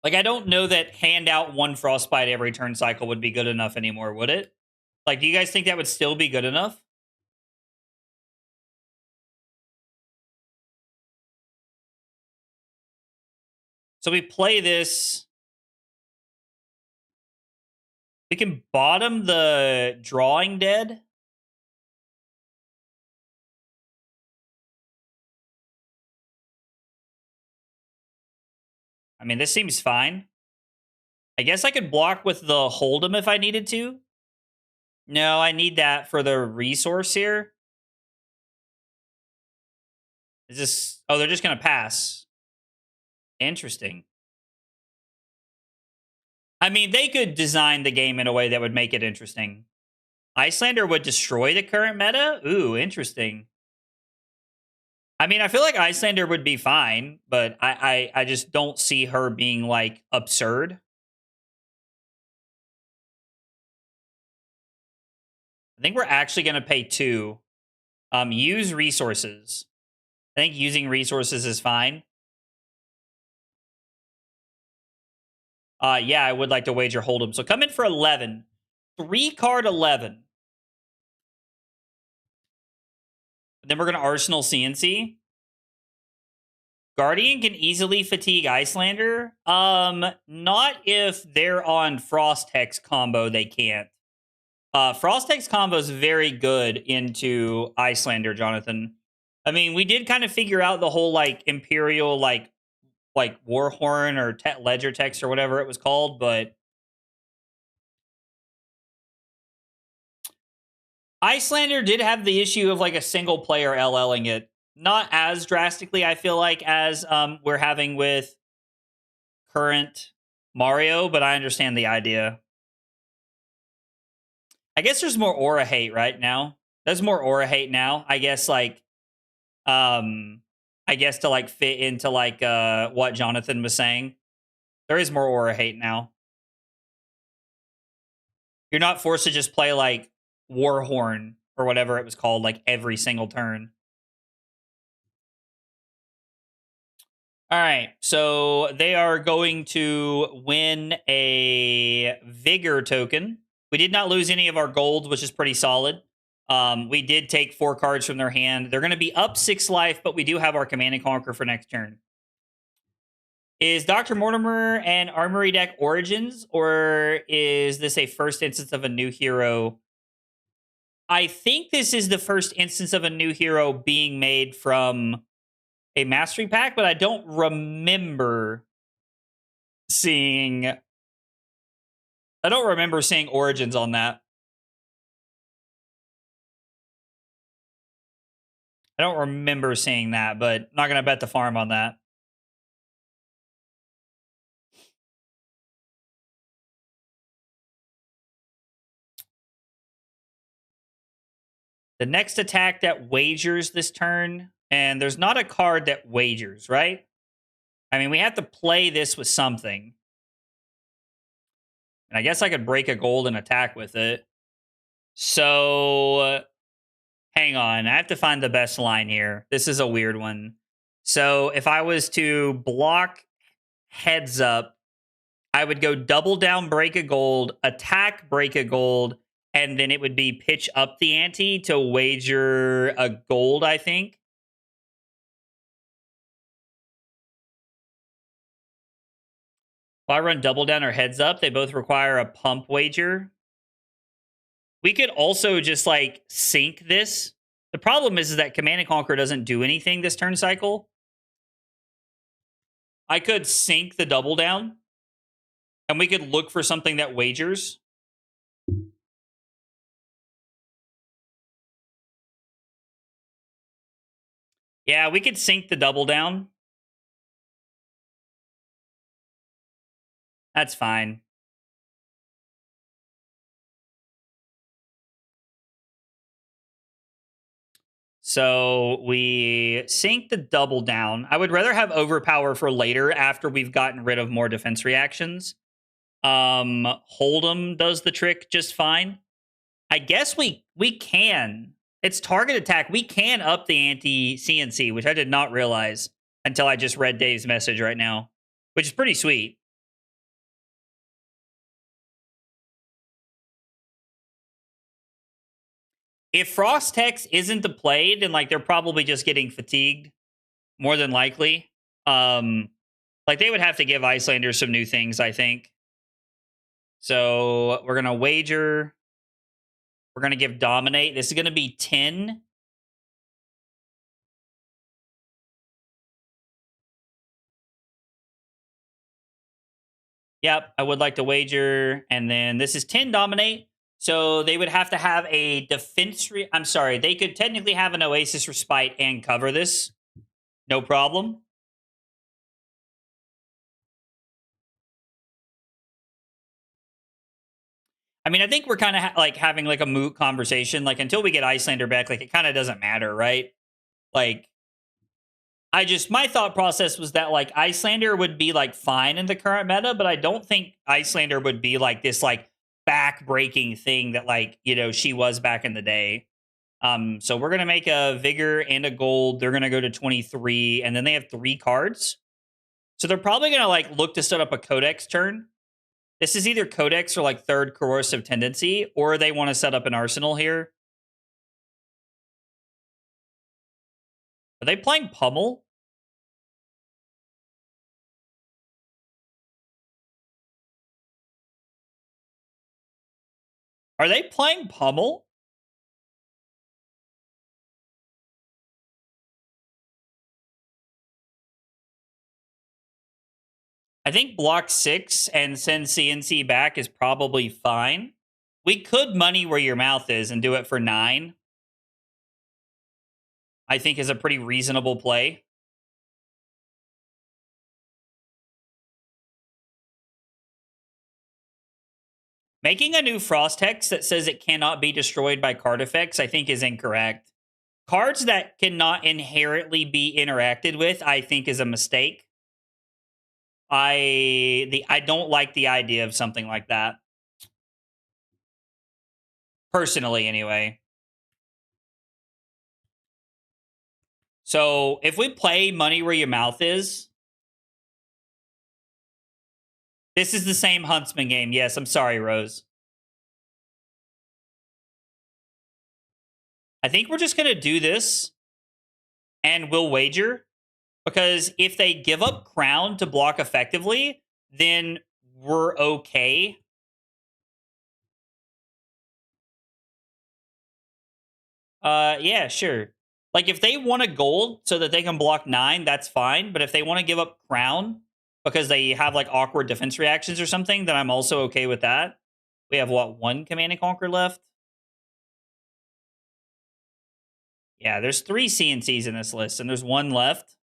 Like, I don't know that hand out 1 Frostbite every turn cycle would be good enough anymore, would it? Like, do you guys think that would still be good enough? So we play this. We can bottom the Drawing Dead. I mean, this seems fine. I guess I could block with the Hold'em if I needed to. No, I need that for the resource here. Is this... Oh, they're just going to pass. Interesting. I mean, they could design the game in a way that would make it interesting. Icelander would destroy the current meta? Ooh, interesting. I mean, I feel like Icelander would be fine, but I just don't see her being, like, absurd. I think we're actually going to pay 2. Use resources. I think using resources is fine. Yeah, I would like to wager Hold'em. So come in for 11. 3-card 11. Then we're going to Arsenal CNC. Guardian can easily fatigue Icelander. Not if they're on Frost Hex combo, they can't. Frost Hex combo is very good into Icelander, Jonathan. I mean, we did kind of figure out the whole like Imperial like Warhorn or Ledger Text or whatever it was called, but Icelander did have the issue of like a single player LLing it. Not as drastically, I feel like, as we're having with current Mario, but I understand the idea. I guess there's more aura hate right now. There's more aura hate now. I guess like I guess to like fit into like what Jonathan was saying. There is more aura hate now. You're not forced to just play like Warhorn or whatever it was called like every single turn. All right, so they are going to win a Vigor token. We did not lose any of our gold, which is pretty solid. We did take 4 cards from their hand. They're going to be up 6 life, but we do have our Command and Conquer for next turn. Is Dr. Mortimer an Armory deck Origins, or is this a first instance of a new hero? I think this is the first instance of a new hero being made from a mastery pack, but I don't remember seeing... I don't remember seeing Origins on that. I don't remember seeing that, but I'm not going to bet the farm on that. The next attack that wagers this turn, and there's not a card that wagers, right? I mean, we have to play this with something. And I guess I could break a gold and attack with it. So, hang on. I have to find the best line here. This is a weird one. So, if I was to block Heads Up, I would go double down, break a gold, attack, break a gold, and then it would be pitch up the ante to wager a gold, I think. If I run double down or heads up, they both require a pump wager. We could also just like sink this. The problem is that Command and Conquer doesn't do anything this turn cycle. I could sink the double down, and we could look for something that wagers. Yeah, we could sink the double down. That's fine. So we sink the double down. I would rather have overpower for later after we've gotten rid of more defense reactions. Hold'em does the trick just fine. I guess we can. It's target attack. We can up the ante CNC, which I did not realize until I just read Dave's message right now, which is pretty sweet. If Frost Hex isn't the play, then like they're probably just getting fatigued, more than likely. Like they would have to give Icelander some new things, I think. So we're gonna wager. We're gonna give dominate. This is gonna be 10. Yep, I would like to wager. And then this is 10 dominate. So they would have to have a defense. I'm sorry, they could technically have an Oasis Respite and cover this. No problem. I mean, I think we're kind of like having like a moot conversation. Like until we get Icelander back, like it kind of doesn't matter, right? Like my thought process was that like Icelander would be like fine in the current meta, but I don't think Icelander would be like this like back breaking thing that like, she was back in the day. So we're gonna make a vigor and a gold. They're gonna go to 23, and then they have 3 cards. So they're probably gonna like look to set up a codex turn. This is either codex or like third corrosive tendency, or they want to set up an arsenal here. Are they playing pummel? Are they playing pummel? I think block 6 and send CNC back is probably fine. We could money where your mouth is and do it for 9. I think is a pretty reasonable play. Making a new Frost Hex that says it cannot be destroyed by card effects, I think, is incorrect. Cards that cannot inherently be interacted with, I think, is a mistake. I don't like the idea of something like that. Personally, anyway. So if we play Money Where Your Mouth Is, this is the same Huntsman game. Yes, I'm sorry, Rose. I think we're just going to do this and we'll wager, because if they give up Crown to block effectively, then we're okay. Yeah, sure. Like if they want a gold so that they can block 9, that's fine. But if they want to give up Crown because they have like awkward defense reactions or something, then I'm also okay with that. We have what, 1 Command and Conquer left? Yeah, there's 3 CNCs in this list, and there's 1 left.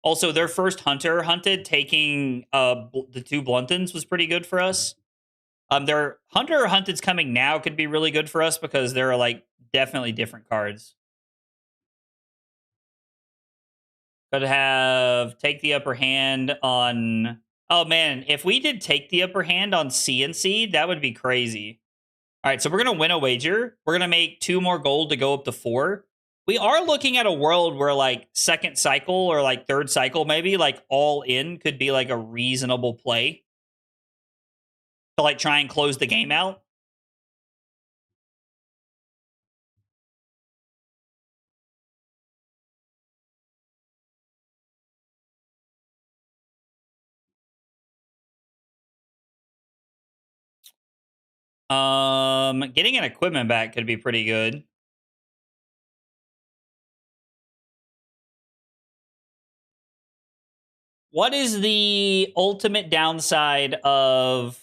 Also, their first Hunter hunted, taking the 2 Bluntons was pretty good for us. Their Hunter hunted's coming now could be really good for us because there are like definitely different cards. Could have take the upper hand on. Oh man, if we did take the upper hand on CNC, that would be crazy. All right, so we're gonna win a wager. We're gonna make 2 more gold to go up to 4. We are looking at a world where like second cycle or like third cycle, maybe like all in could be like a reasonable play to like try and close the game out. Getting an equipment back could be pretty good. What is the ultimate downside of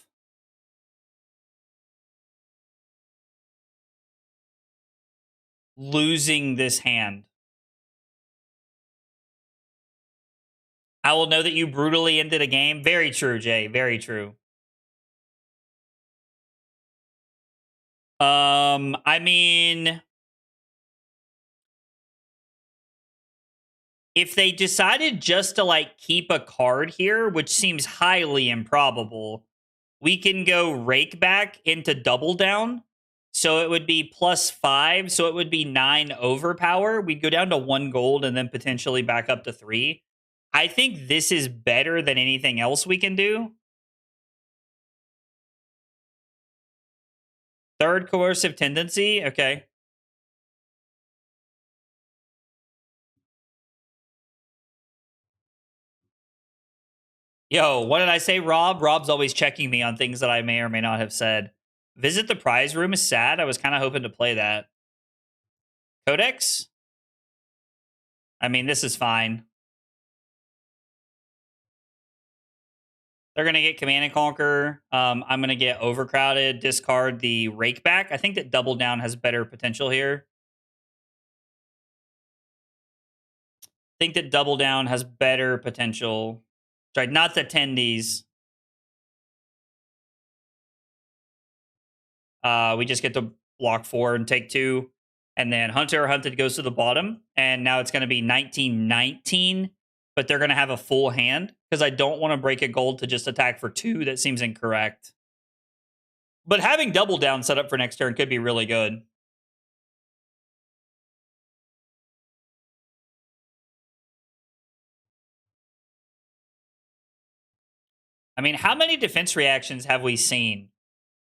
losing this hand? I will know that you brutally ended a game. Very true, Jay. Very true. I mean, if they decided just to like keep a card here, which seems highly improbable, we can go rake back into double down. So it would be +5. So it would be 9 overpower. We'd go down to 1 gold and then potentially back up to 3. I think this is better than anything else we can do. Third coercive tendency. Okay. Yo, what did I say, Rob? Rob's always checking me on things that I may or may not have said. Visit the prize room is sad. I was kind of hoping to play that. Codex? I mean, this is fine. They're going to get Command and Conquer. I'm going to get Overcrowded, discard the Rake back. I think that Double Down has better potential here. I think that Double Down has better potential. Sorry, not the Tendies. We just get to block 4 and take 2. And then Hunter or Hunted goes to the bottom. And now it's going to be 1919. But they're going to have a full hand. Because I don't want to break a gold to just attack for 2. That seems incorrect. But having Double Down set up for next turn could be really good. I mean, how many defense reactions have we seen?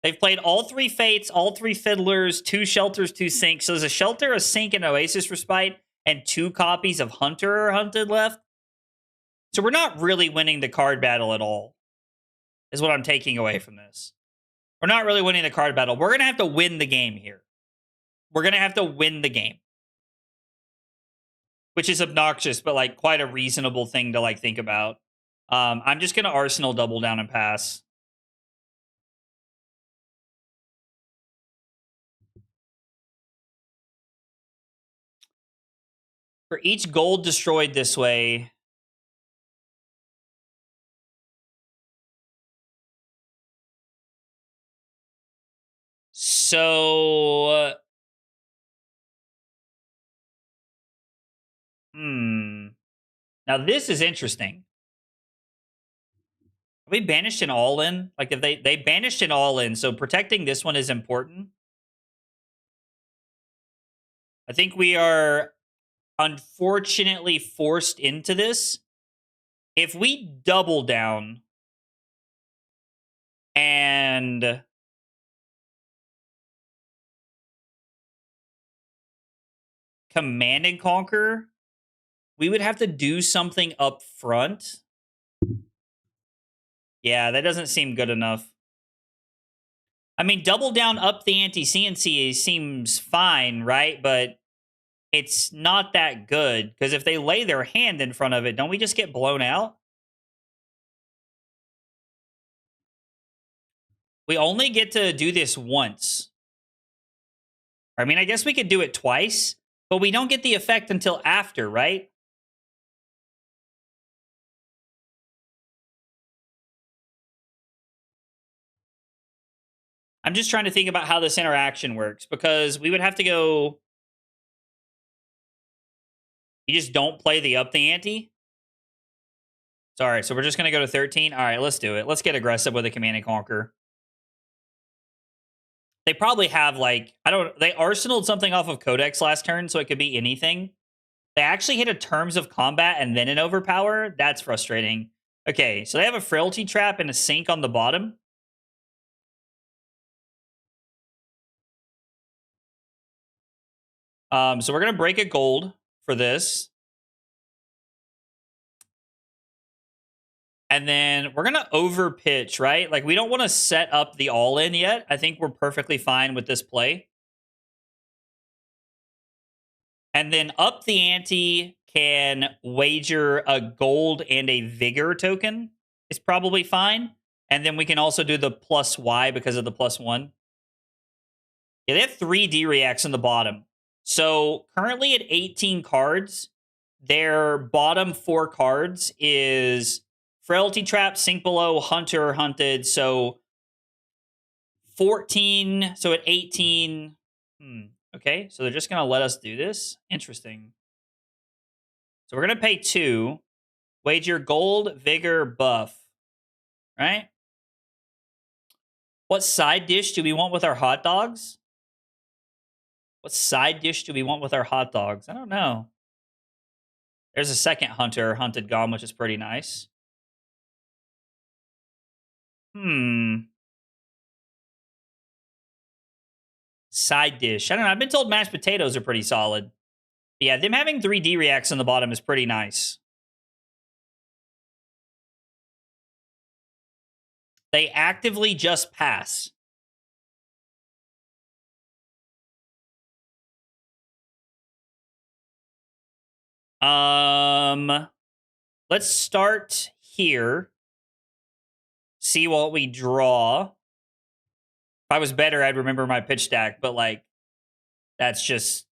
They've played all 3 Fates, all 3 Fiddlers, 2 Shelters, 2 Sinks. So there's a Shelter, a Sink, and Oasis Respite, and 2 copies of Hunter or Hunted left. So we're not really winning the card battle at all, is what I'm taking away from this. We're not really winning the card battle. We're going to have to win the game here. We're going to have to win the game. Which is obnoxious, but like quite a reasonable thing to like think about. I'm just going to Arsenal Double Down and pass. For each gold destroyed this way, so now this is interesting. Have we banished an all-in? Like if they banished an all-in, so protecting this one is important. I think we are unfortunately forced into this. If we double down and Command and Conquer, we would have to do something up front. Yeah, that doesn't seem good enough. I mean, double down up the anti-CNC seems fine, right? But it's not that good, because if they lay their hand in front of it, don't we just get blown out? We only get to do this once. I mean, I guess we could do it twice, but we don't get the effect until after, right? I'm just trying to think about how this interaction works, because we would have to go... You just don't play the up the ante? Sorry, so we're just going to go to 13? All right, let's do it. Let's get aggressive with a Command and Conquer. They probably have, like... They arsenaled something off of Codex last turn, so it could be anything. They actually hit a Terms of Combat and then an Overpower? That's frustrating. Okay, so they have a Frailty Trap and a Sink on the bottom. So we're going to break a gold for this. And then we're going to overpitch, right? Like, we don't want to set up the all-in yet. I think we're perfectly fine with this play. And then up the ante can wager a gold and a vigor token. Is probably fine. And then we can also do the plus Y because of the +1. Yeah, they have 3 D-reacts on the bottom. So currently at 18 cards, their bottom 4 cards is Frailty Trap, Sink Below, Hunter, Hunted. So 14. So at 18. Okay, so they're just going to let us do this. Interesting. So we're going to pay 2. Wager gold, vigor, buff. Right? What side dish do we want with our hot dogs? What side dish do we want with our hot dogs? I don't know. There's a second Hunter, Hunted Gone, which is pretty nice. Side dish. I don't know. I've been told mashed potatoes are pretty solid. But yeah, them having 3D reacts on the bottom is pretty nice. They actively just pass. Let's start here. See what we draw. If I was better, I'd remember my pitch stack, but like that's just,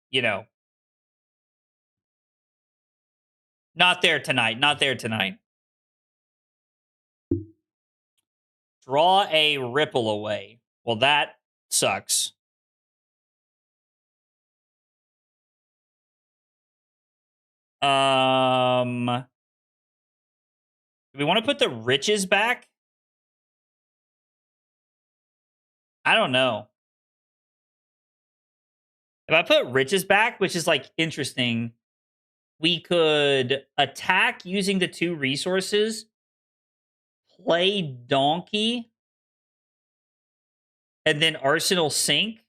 not there tonight. Not there tonight. Draw a ripple away. Well, that sucks. Do we want to put the riches back? I don't know. If I put riches back, which is like interesting, we could attack using the 2 resources, play donkey, and then arsenal sink.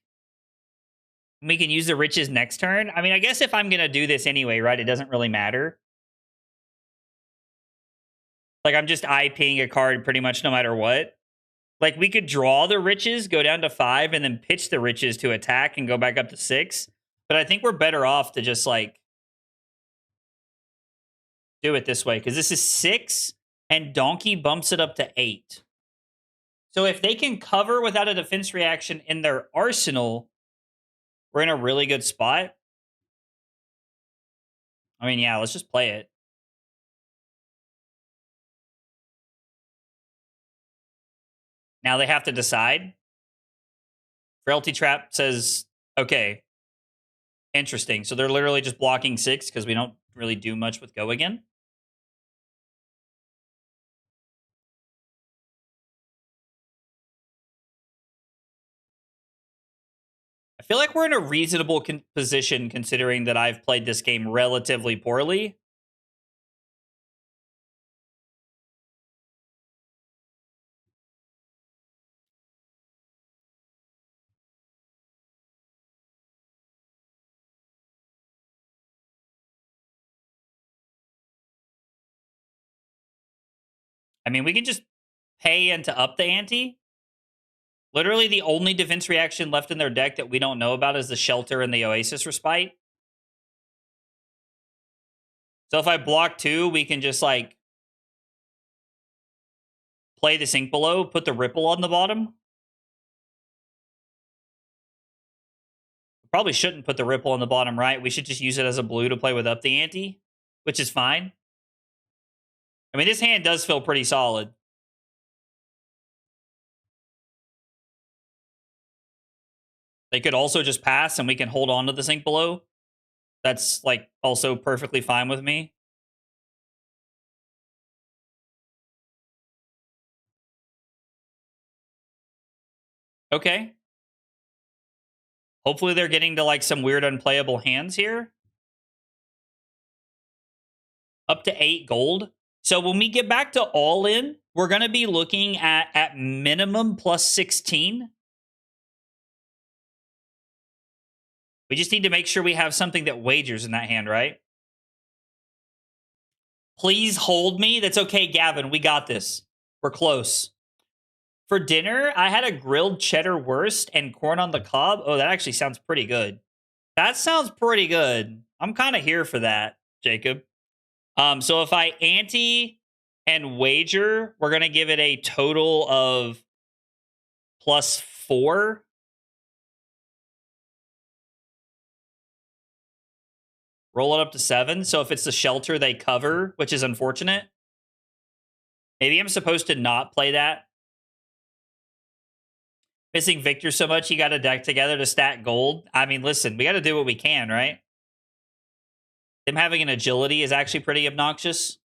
We can use the riches next turn. I mean, I guess if I'm going to do this anyway, right, it doesn't really matter. Like, I'm just IPing a card pretty much no matter what. Like, we could draw the riches, go down to 5, and then pitch the riches to attack and go back up to 6. But I think we're better off to just, like, do it this way. Because this is 6, and donkey bumps it up to 8. So if they can cover without a defense reaction in their arsenal, we're in a really good spot. I mean, yeah, let's just play it. Now they have to decide. Frailty Trap says, okay, interesting. So they're literally just blocking 6 because we don't really do much with go again. I feel like we're in a reasonable position considering that I've played this game relatively poorly. I mean, we can just pay and to up the ante. Literally, the only defense reaction left in their deck that we don't know about is the Shelter and the Oasis Respite. So if I block 2, we can just, like, play the Sink Below, put the Ripple on the bottom. Probably shouldn't put the Ripple on the bottom right. We should just use it as a blue to play with up the ante, which is fine. I mean, this hand does feel pretty solid. They could also just pass and we can hold on to the Sink Below. That's, like, also perfectly fine with me. Okay. Hopefully they're getting to, like, some weird unplayable hands here. Up to 8 gold. So when we get back to all in, we're going to be looking at minimum plus 16. We just need to make sure we have something that wagers in that hand, right? Please hold me. That's okay, Gavin. We got this. We're close. For dinner, I had a grilled cheddar wurst and corn on the cob. Oh, that actually sounds pretty good. That sounds pretty good. I'm kind of here for that, Jacob. So if I ante and wager, we're going to give it a total of plus 4. Roll it up to 7. So if it's the Shelter, they cover, which is unfortunate. Maybe I'm supposed to not play that. Missing Victor so much, he got a deck together to stack gold. I mean, listen, we got to do what we can, right? Them having an agility is actually pretty obnoxious.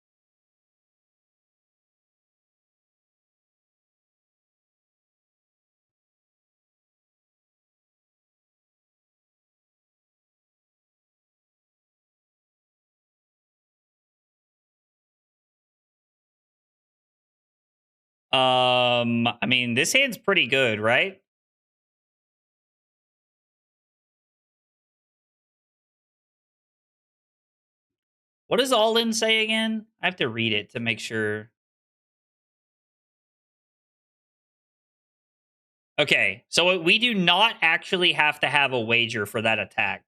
I mean, this hand's pretty good, right? What does all in say again? I have to read it to make sure. Okay, so we do not actually have to have a wager for that attack.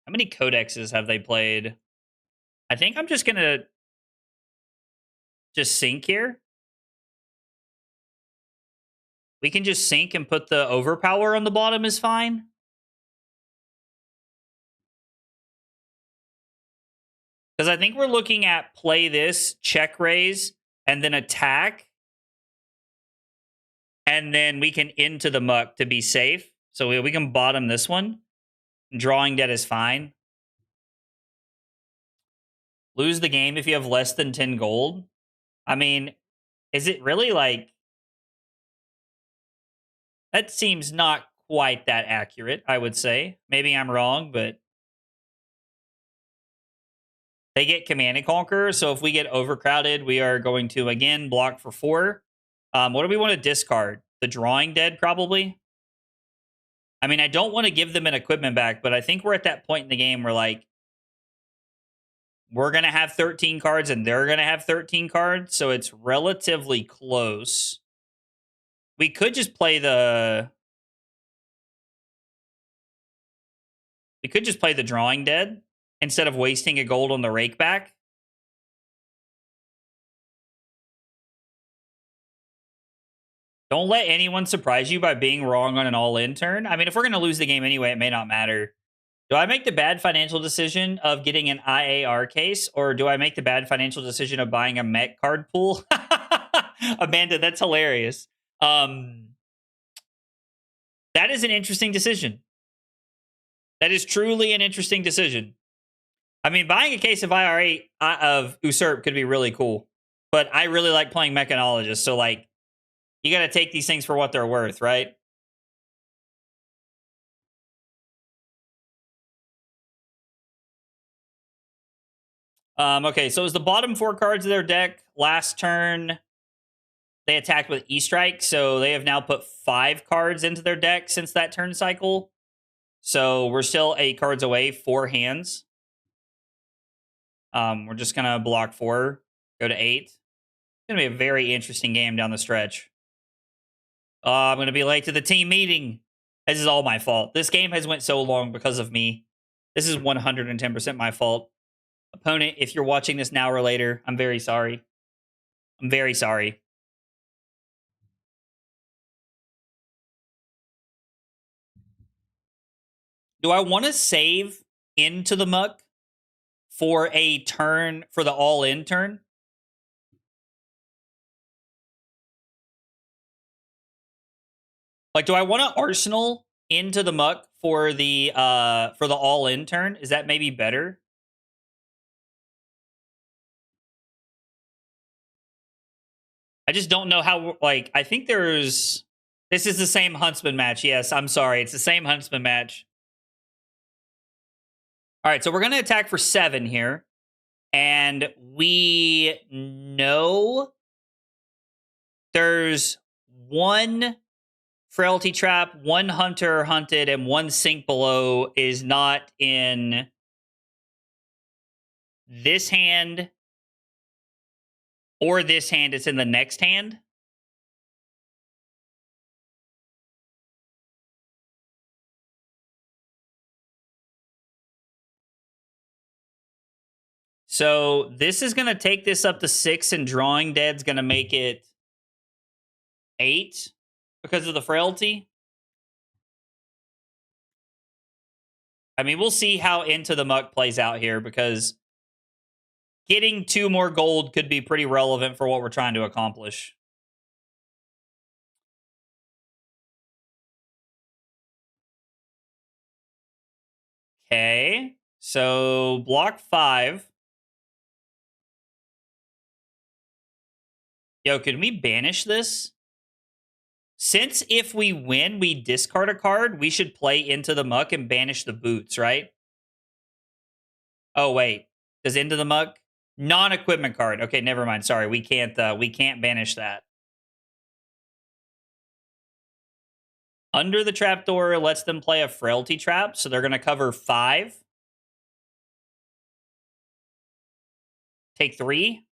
How many codexes have they played? I think I'm just gonna just sink here. We can just sink and put the overpower on the bottom is fine. Because I think we're looking at play this, check raise, and then attack. And then we can into the muck to be safe. So we can bottom this one. Drawing dead is fine. Lose the game if you have less than 10 gold. I mean, is it really like... That seems not quite that accurate, I would say. Maybe I'm wrong, but... They get Command and Conquer, so if we get overcrowded, we are going to, again, block for 4. What do we want to discard? The Drawing Dead, probably? I mean, I don't want to give them an equipment back, but I think we're at that point in the game where, like, we're going to have 13 cards and they're going to have 13 cards, so it's relatively close. We could just play the... We could just play the Drawing Dead instead of wasting a gold on the Rake back. Don't let anyone surprise you by being wrong on an all-in turn. I mean, if we're going to lose the game anyway, it may not matter. Do I make the bad financial decision of getting an IAR case, or do I make the bad financial decision of buying a mech card pool? Amanda, that's hilarious. That is an interesting decision. That is truly an interesting decision. I mean, buying a case of IR8 of Usurp could be really cool, but I really like playing Mechanologist, so like, you got to take these things for what they're worth, right? Okay, so it was the bottom 4 cards of their deck. Last turn, they attacked with E-Strike, so they have now put 5 cards into their deck since that turn cycle. So we're still 8 cards away, 4 hands. We're just going to block 4, go to 8. It's going to be a very interesting game down the stretch. I'm going to be late to the team meeting. This is all my fault. This game has went so long because of me. This is 110% my fault. Opponent, if you're watching this now or later, I'm very sorry. I'm very sorry. Do I want to save into the muck for a turn, for the all-in turn? Like, do I want to Arsenal into the muck for the all-in turn? Is that maybe better? I just don't know how, like, I think there's... This is the same Huntsman match. Yes, I'm sorry. It's the same Huntsman match. All right, so we're going to attack for 7 here. And we know there's 1 Frailty Trap, 1 Hunter hunted, and 1 Sink Below is not in this hand or this hand. It's in the next hand. So this is going to take this up to 6, and Drawing Dead's going to make it 8 because of the Frailty. I mean, we'll see how Into the Muck plays out here, because getting 2 more gold could be pretty relevant for what we're trying to accomplish. Okay, so block 5. Yo, could we banish this? Since if we win, we discard a card, we should play Into the Muck and banish the boots, right? Oh, wait. Does Into the Muck? Non-equipment card. Okay, never mind. Sorry, we can't banish that. Under the Trapdoor lets them play a Frailty Trap, so they're going to cover 5. Take 3.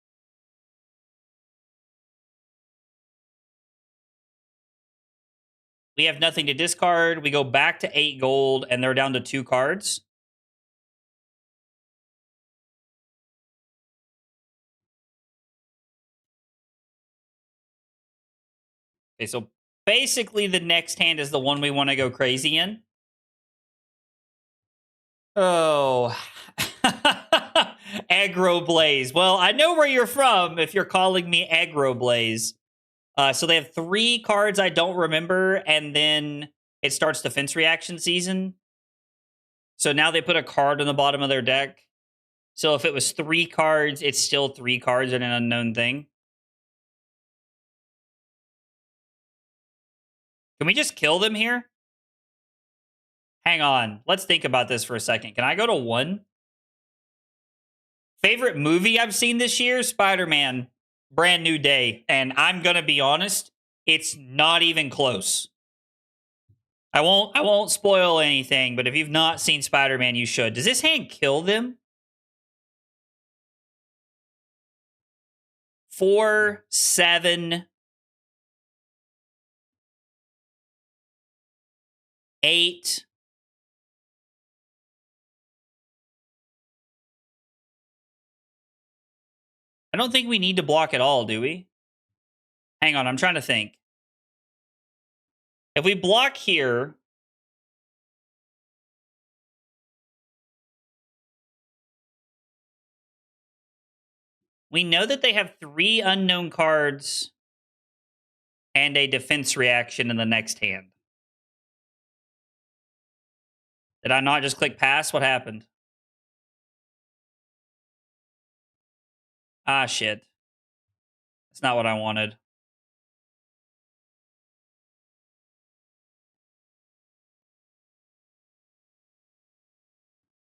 We have nothing to discard. We go back to 8 gold, and they're down to 2 cards. Okay, so basically the next hand is the one we want to go crazy in. Oh. Aggro Blaze. Well, I know where you're from if you're calling me Aggro Blaze. So they have 3 cards I don't remember, and then it starts defense reaction season. So now they put a card on the bottom of their deck. So if it was 3 cards, it's still 3 cards and an unknown thing. Can we just kill them here? Hang on. Let's think about this for a second. Can I go to 1? Favorite movie I've seen this year? Spider-Man. Brand New Day. And I'm going to be honest, it's not even close. I won't spoil anything, but if you've not seen Spider-Man, you should. Does this hand kill them? 4, 7, 8. I don't think we need to block at all, do we? Hang on, I'm trying to think. If we block here, we know that they have 3 unknown cards and a defense reaction in the next hand. Did I not just click pass? What happened? Ah, shit. That's not what I wanted.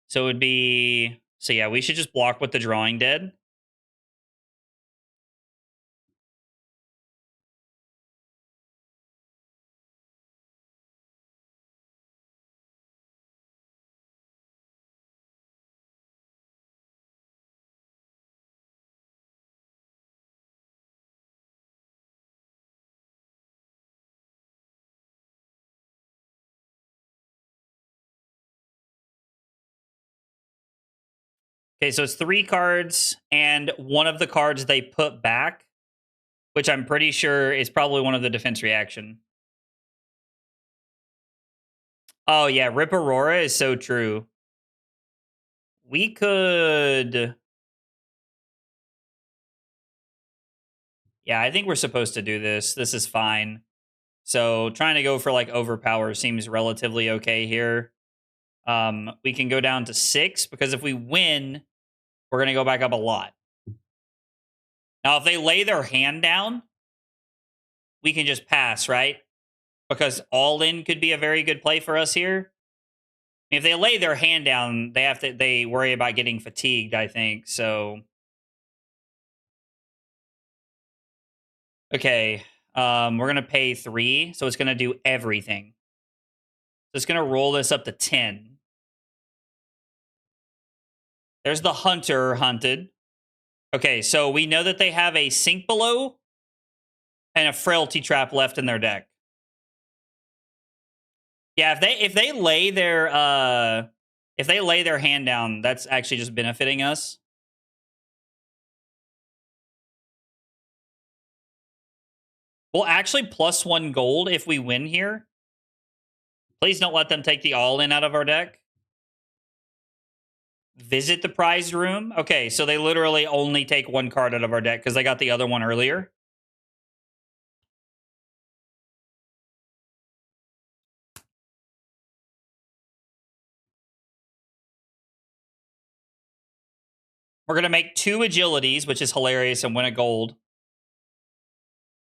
So it would be... So yeah, we should just block with the drawing dead. Okay, so it's 3 cards, and one of the cards they put back, which I'm pretty sure is probably one of the defense reaction. Oh, yeah, Rip Aurora is so true. We could... Yeah, I think we're supposed to do this. This is fine. So trying to go for, like, overpower seems relatively okay here. We can go down to 6, because if we win, we're going to go back up a lot. Now, if they lay their hand down, we can just pass, right? Because all in could be a very good play for us here. If they lay their hand down, they worry about getting fatigued, I think. So okay. We're gonna pay 3, so it's gonna do everything. So it's gonna roll this up to 10. There's the hunter hunted. Okay, so we know that they have a sink below and a frailty trap left in their deck. Yeah, if they lay their hand down, that's actually just benefiting us. We'll actually +1 gold if we win here. Please don't let them take the all-in out of our deck. Visit the prized room. Okay, so they literally only take 1 card out of our deck because they got the other one earlier. We're going to make 2 agilities, which is hilarious, and win a gold.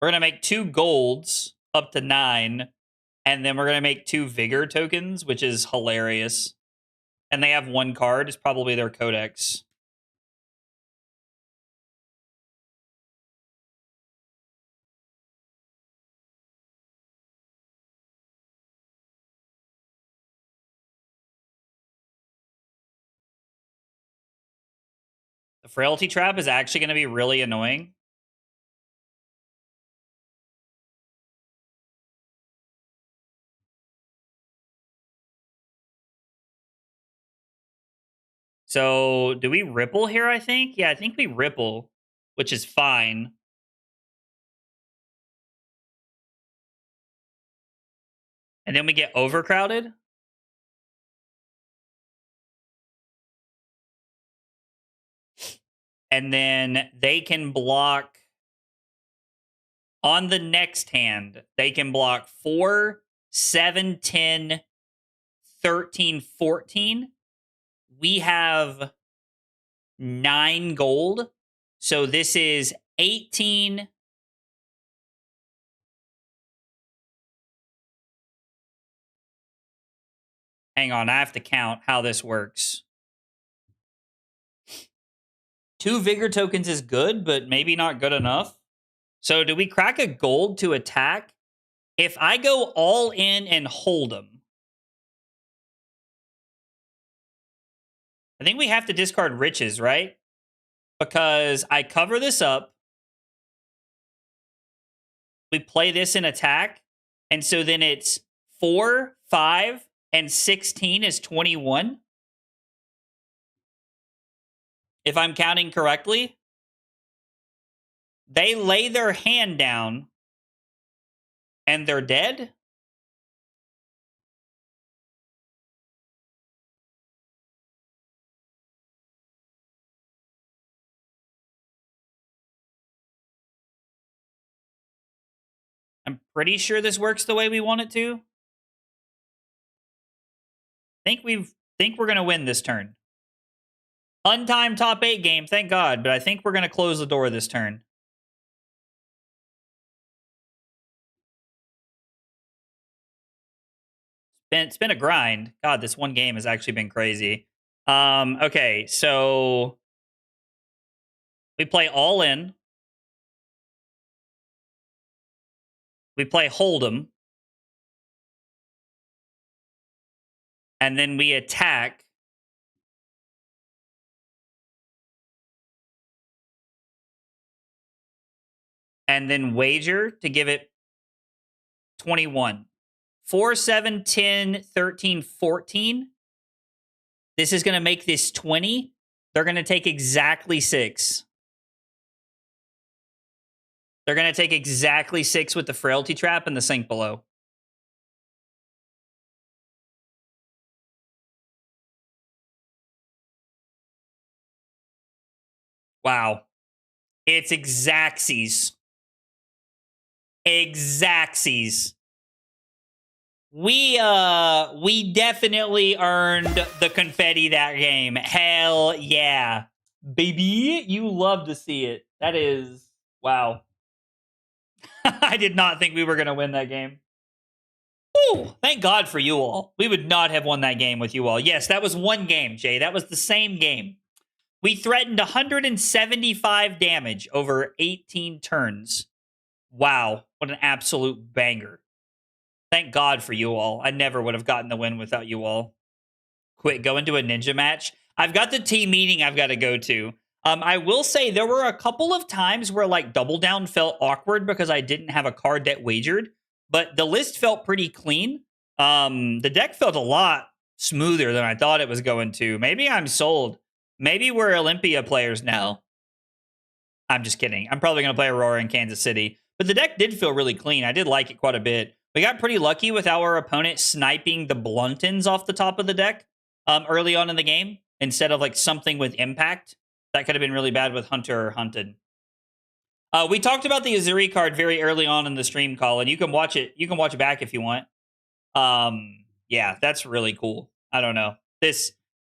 We're going to make 2 golds up to 9. And then we're going to make 2 vigor tokens, which is hilarious. And they have 1 card. It's probably their codex. The frailty trap is actually going to be really annoying. So do we ripple here, I think? Yeah, I think we ripple, which is fine. And then we get overcrowded. And then they can block on the next hand. They can block 4, 7, 10, 13, 14. We have 9 gold. So this is 18. Hang on, I have to count how this works. 2 vigor tokens is good, but maybe not good enough. So do we crack a gold to attack? If I go all in and hold them, I think we have to discard riches, right? Because I cover this up. We play this in attack. And so then it's 4, 5, and 16 is 21. If I'm counting correctly, they lay their hand down and they're dead. I'm pretty sure this works the way we want it to. Think we're gonna win this turn. Untimed top 8 game, thank God, but I think we're gonna close the door this turn. It's been a grind. God, this one game has actually been crazy. Okay, so we play all in. We play Hold'em. And then we attack. And then wager to give it 21. 4, 7, 10, 13, 14. This is going to make this 20. They're going to take exactly 6. They're going to take exactly 6 with the frailty trap and the sink below. Wow. It's Exacxies. Exacxies. We definitely earned the confetti that game. Hell yeah. Baby, you love to see it. That is wow. I did not think we were going to win that game. Ooh, thank God for you all. We would not have won that game with you all. Yes, that was one game, Jay. That was the same game. We threatened 175 damage over 18 turns. Wow, what an absolute banger. Thank God for you all. I never would have gotten the win without you all. Quit, go into a ninja match. I've got the team meeting I've got to go to. I will say there were a couple of times where like Double Down felt awkward because I didn't have a card that wagered, but the list felt pretty clean. The deck felt a lot smoother than I thought it was going to. Maybe I'm sold. Maybe we're Olympia players now. I'm just kidding. I'm probably going to play Aurora in Kansas City. But the deck did feel really clean. I did like it quite a bit. We got pretty lucky with our opponent sniping the Bluntons off the top of the deck early on in the game instead of like something with impact. That could have been really bad with Hunter or Hunted. We talked about the Azuri card very early on in the stream call, and you can watch it. You can watch it back if you want. Yeah, that's really cool. I don't know.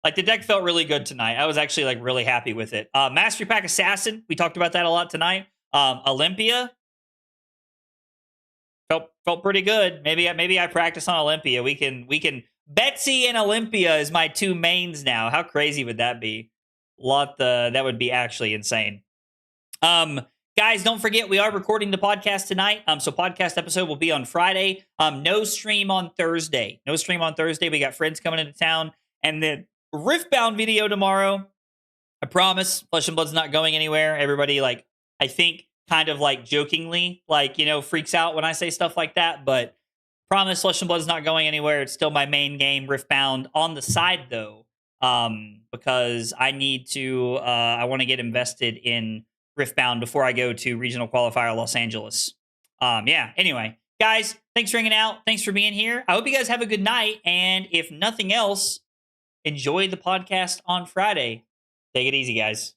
Like the deck felt really good tonight. I was actually like really happy with it. Mastery Pack Assassin. We talked about that a lot tonight. Olympia felt pretty good. Maybe I practice on Olympia. We can Betsy and Olympia is my 2 mains now. How crazy would that be? That would be actually insane. Guys, don't forget we are recording the podcast tonight. So podcast episode will be on Friday. No stream on Thursday. No stream on Thursday. We got friends coming into town, and then Riftbound video tomorrow. I promise. Flesh and Blood's not going anywhere. Everybody, like, I think, kind of like jokingly, like, you know, freaks out when I say stuff like that. But promise, Flesh and Blood's not going anywhere. It's still my main game, Riftbound. On the side, though, because I need to. I want to get invested in Riftbound before I go to regional qualifier Los Angeles. Yeah. Anyway, guys, thanks for hanging out. Thanks for being here. I hope you guys have a good night, and if nothing else, enjoy the podcast on Friday. Take it easy, guys.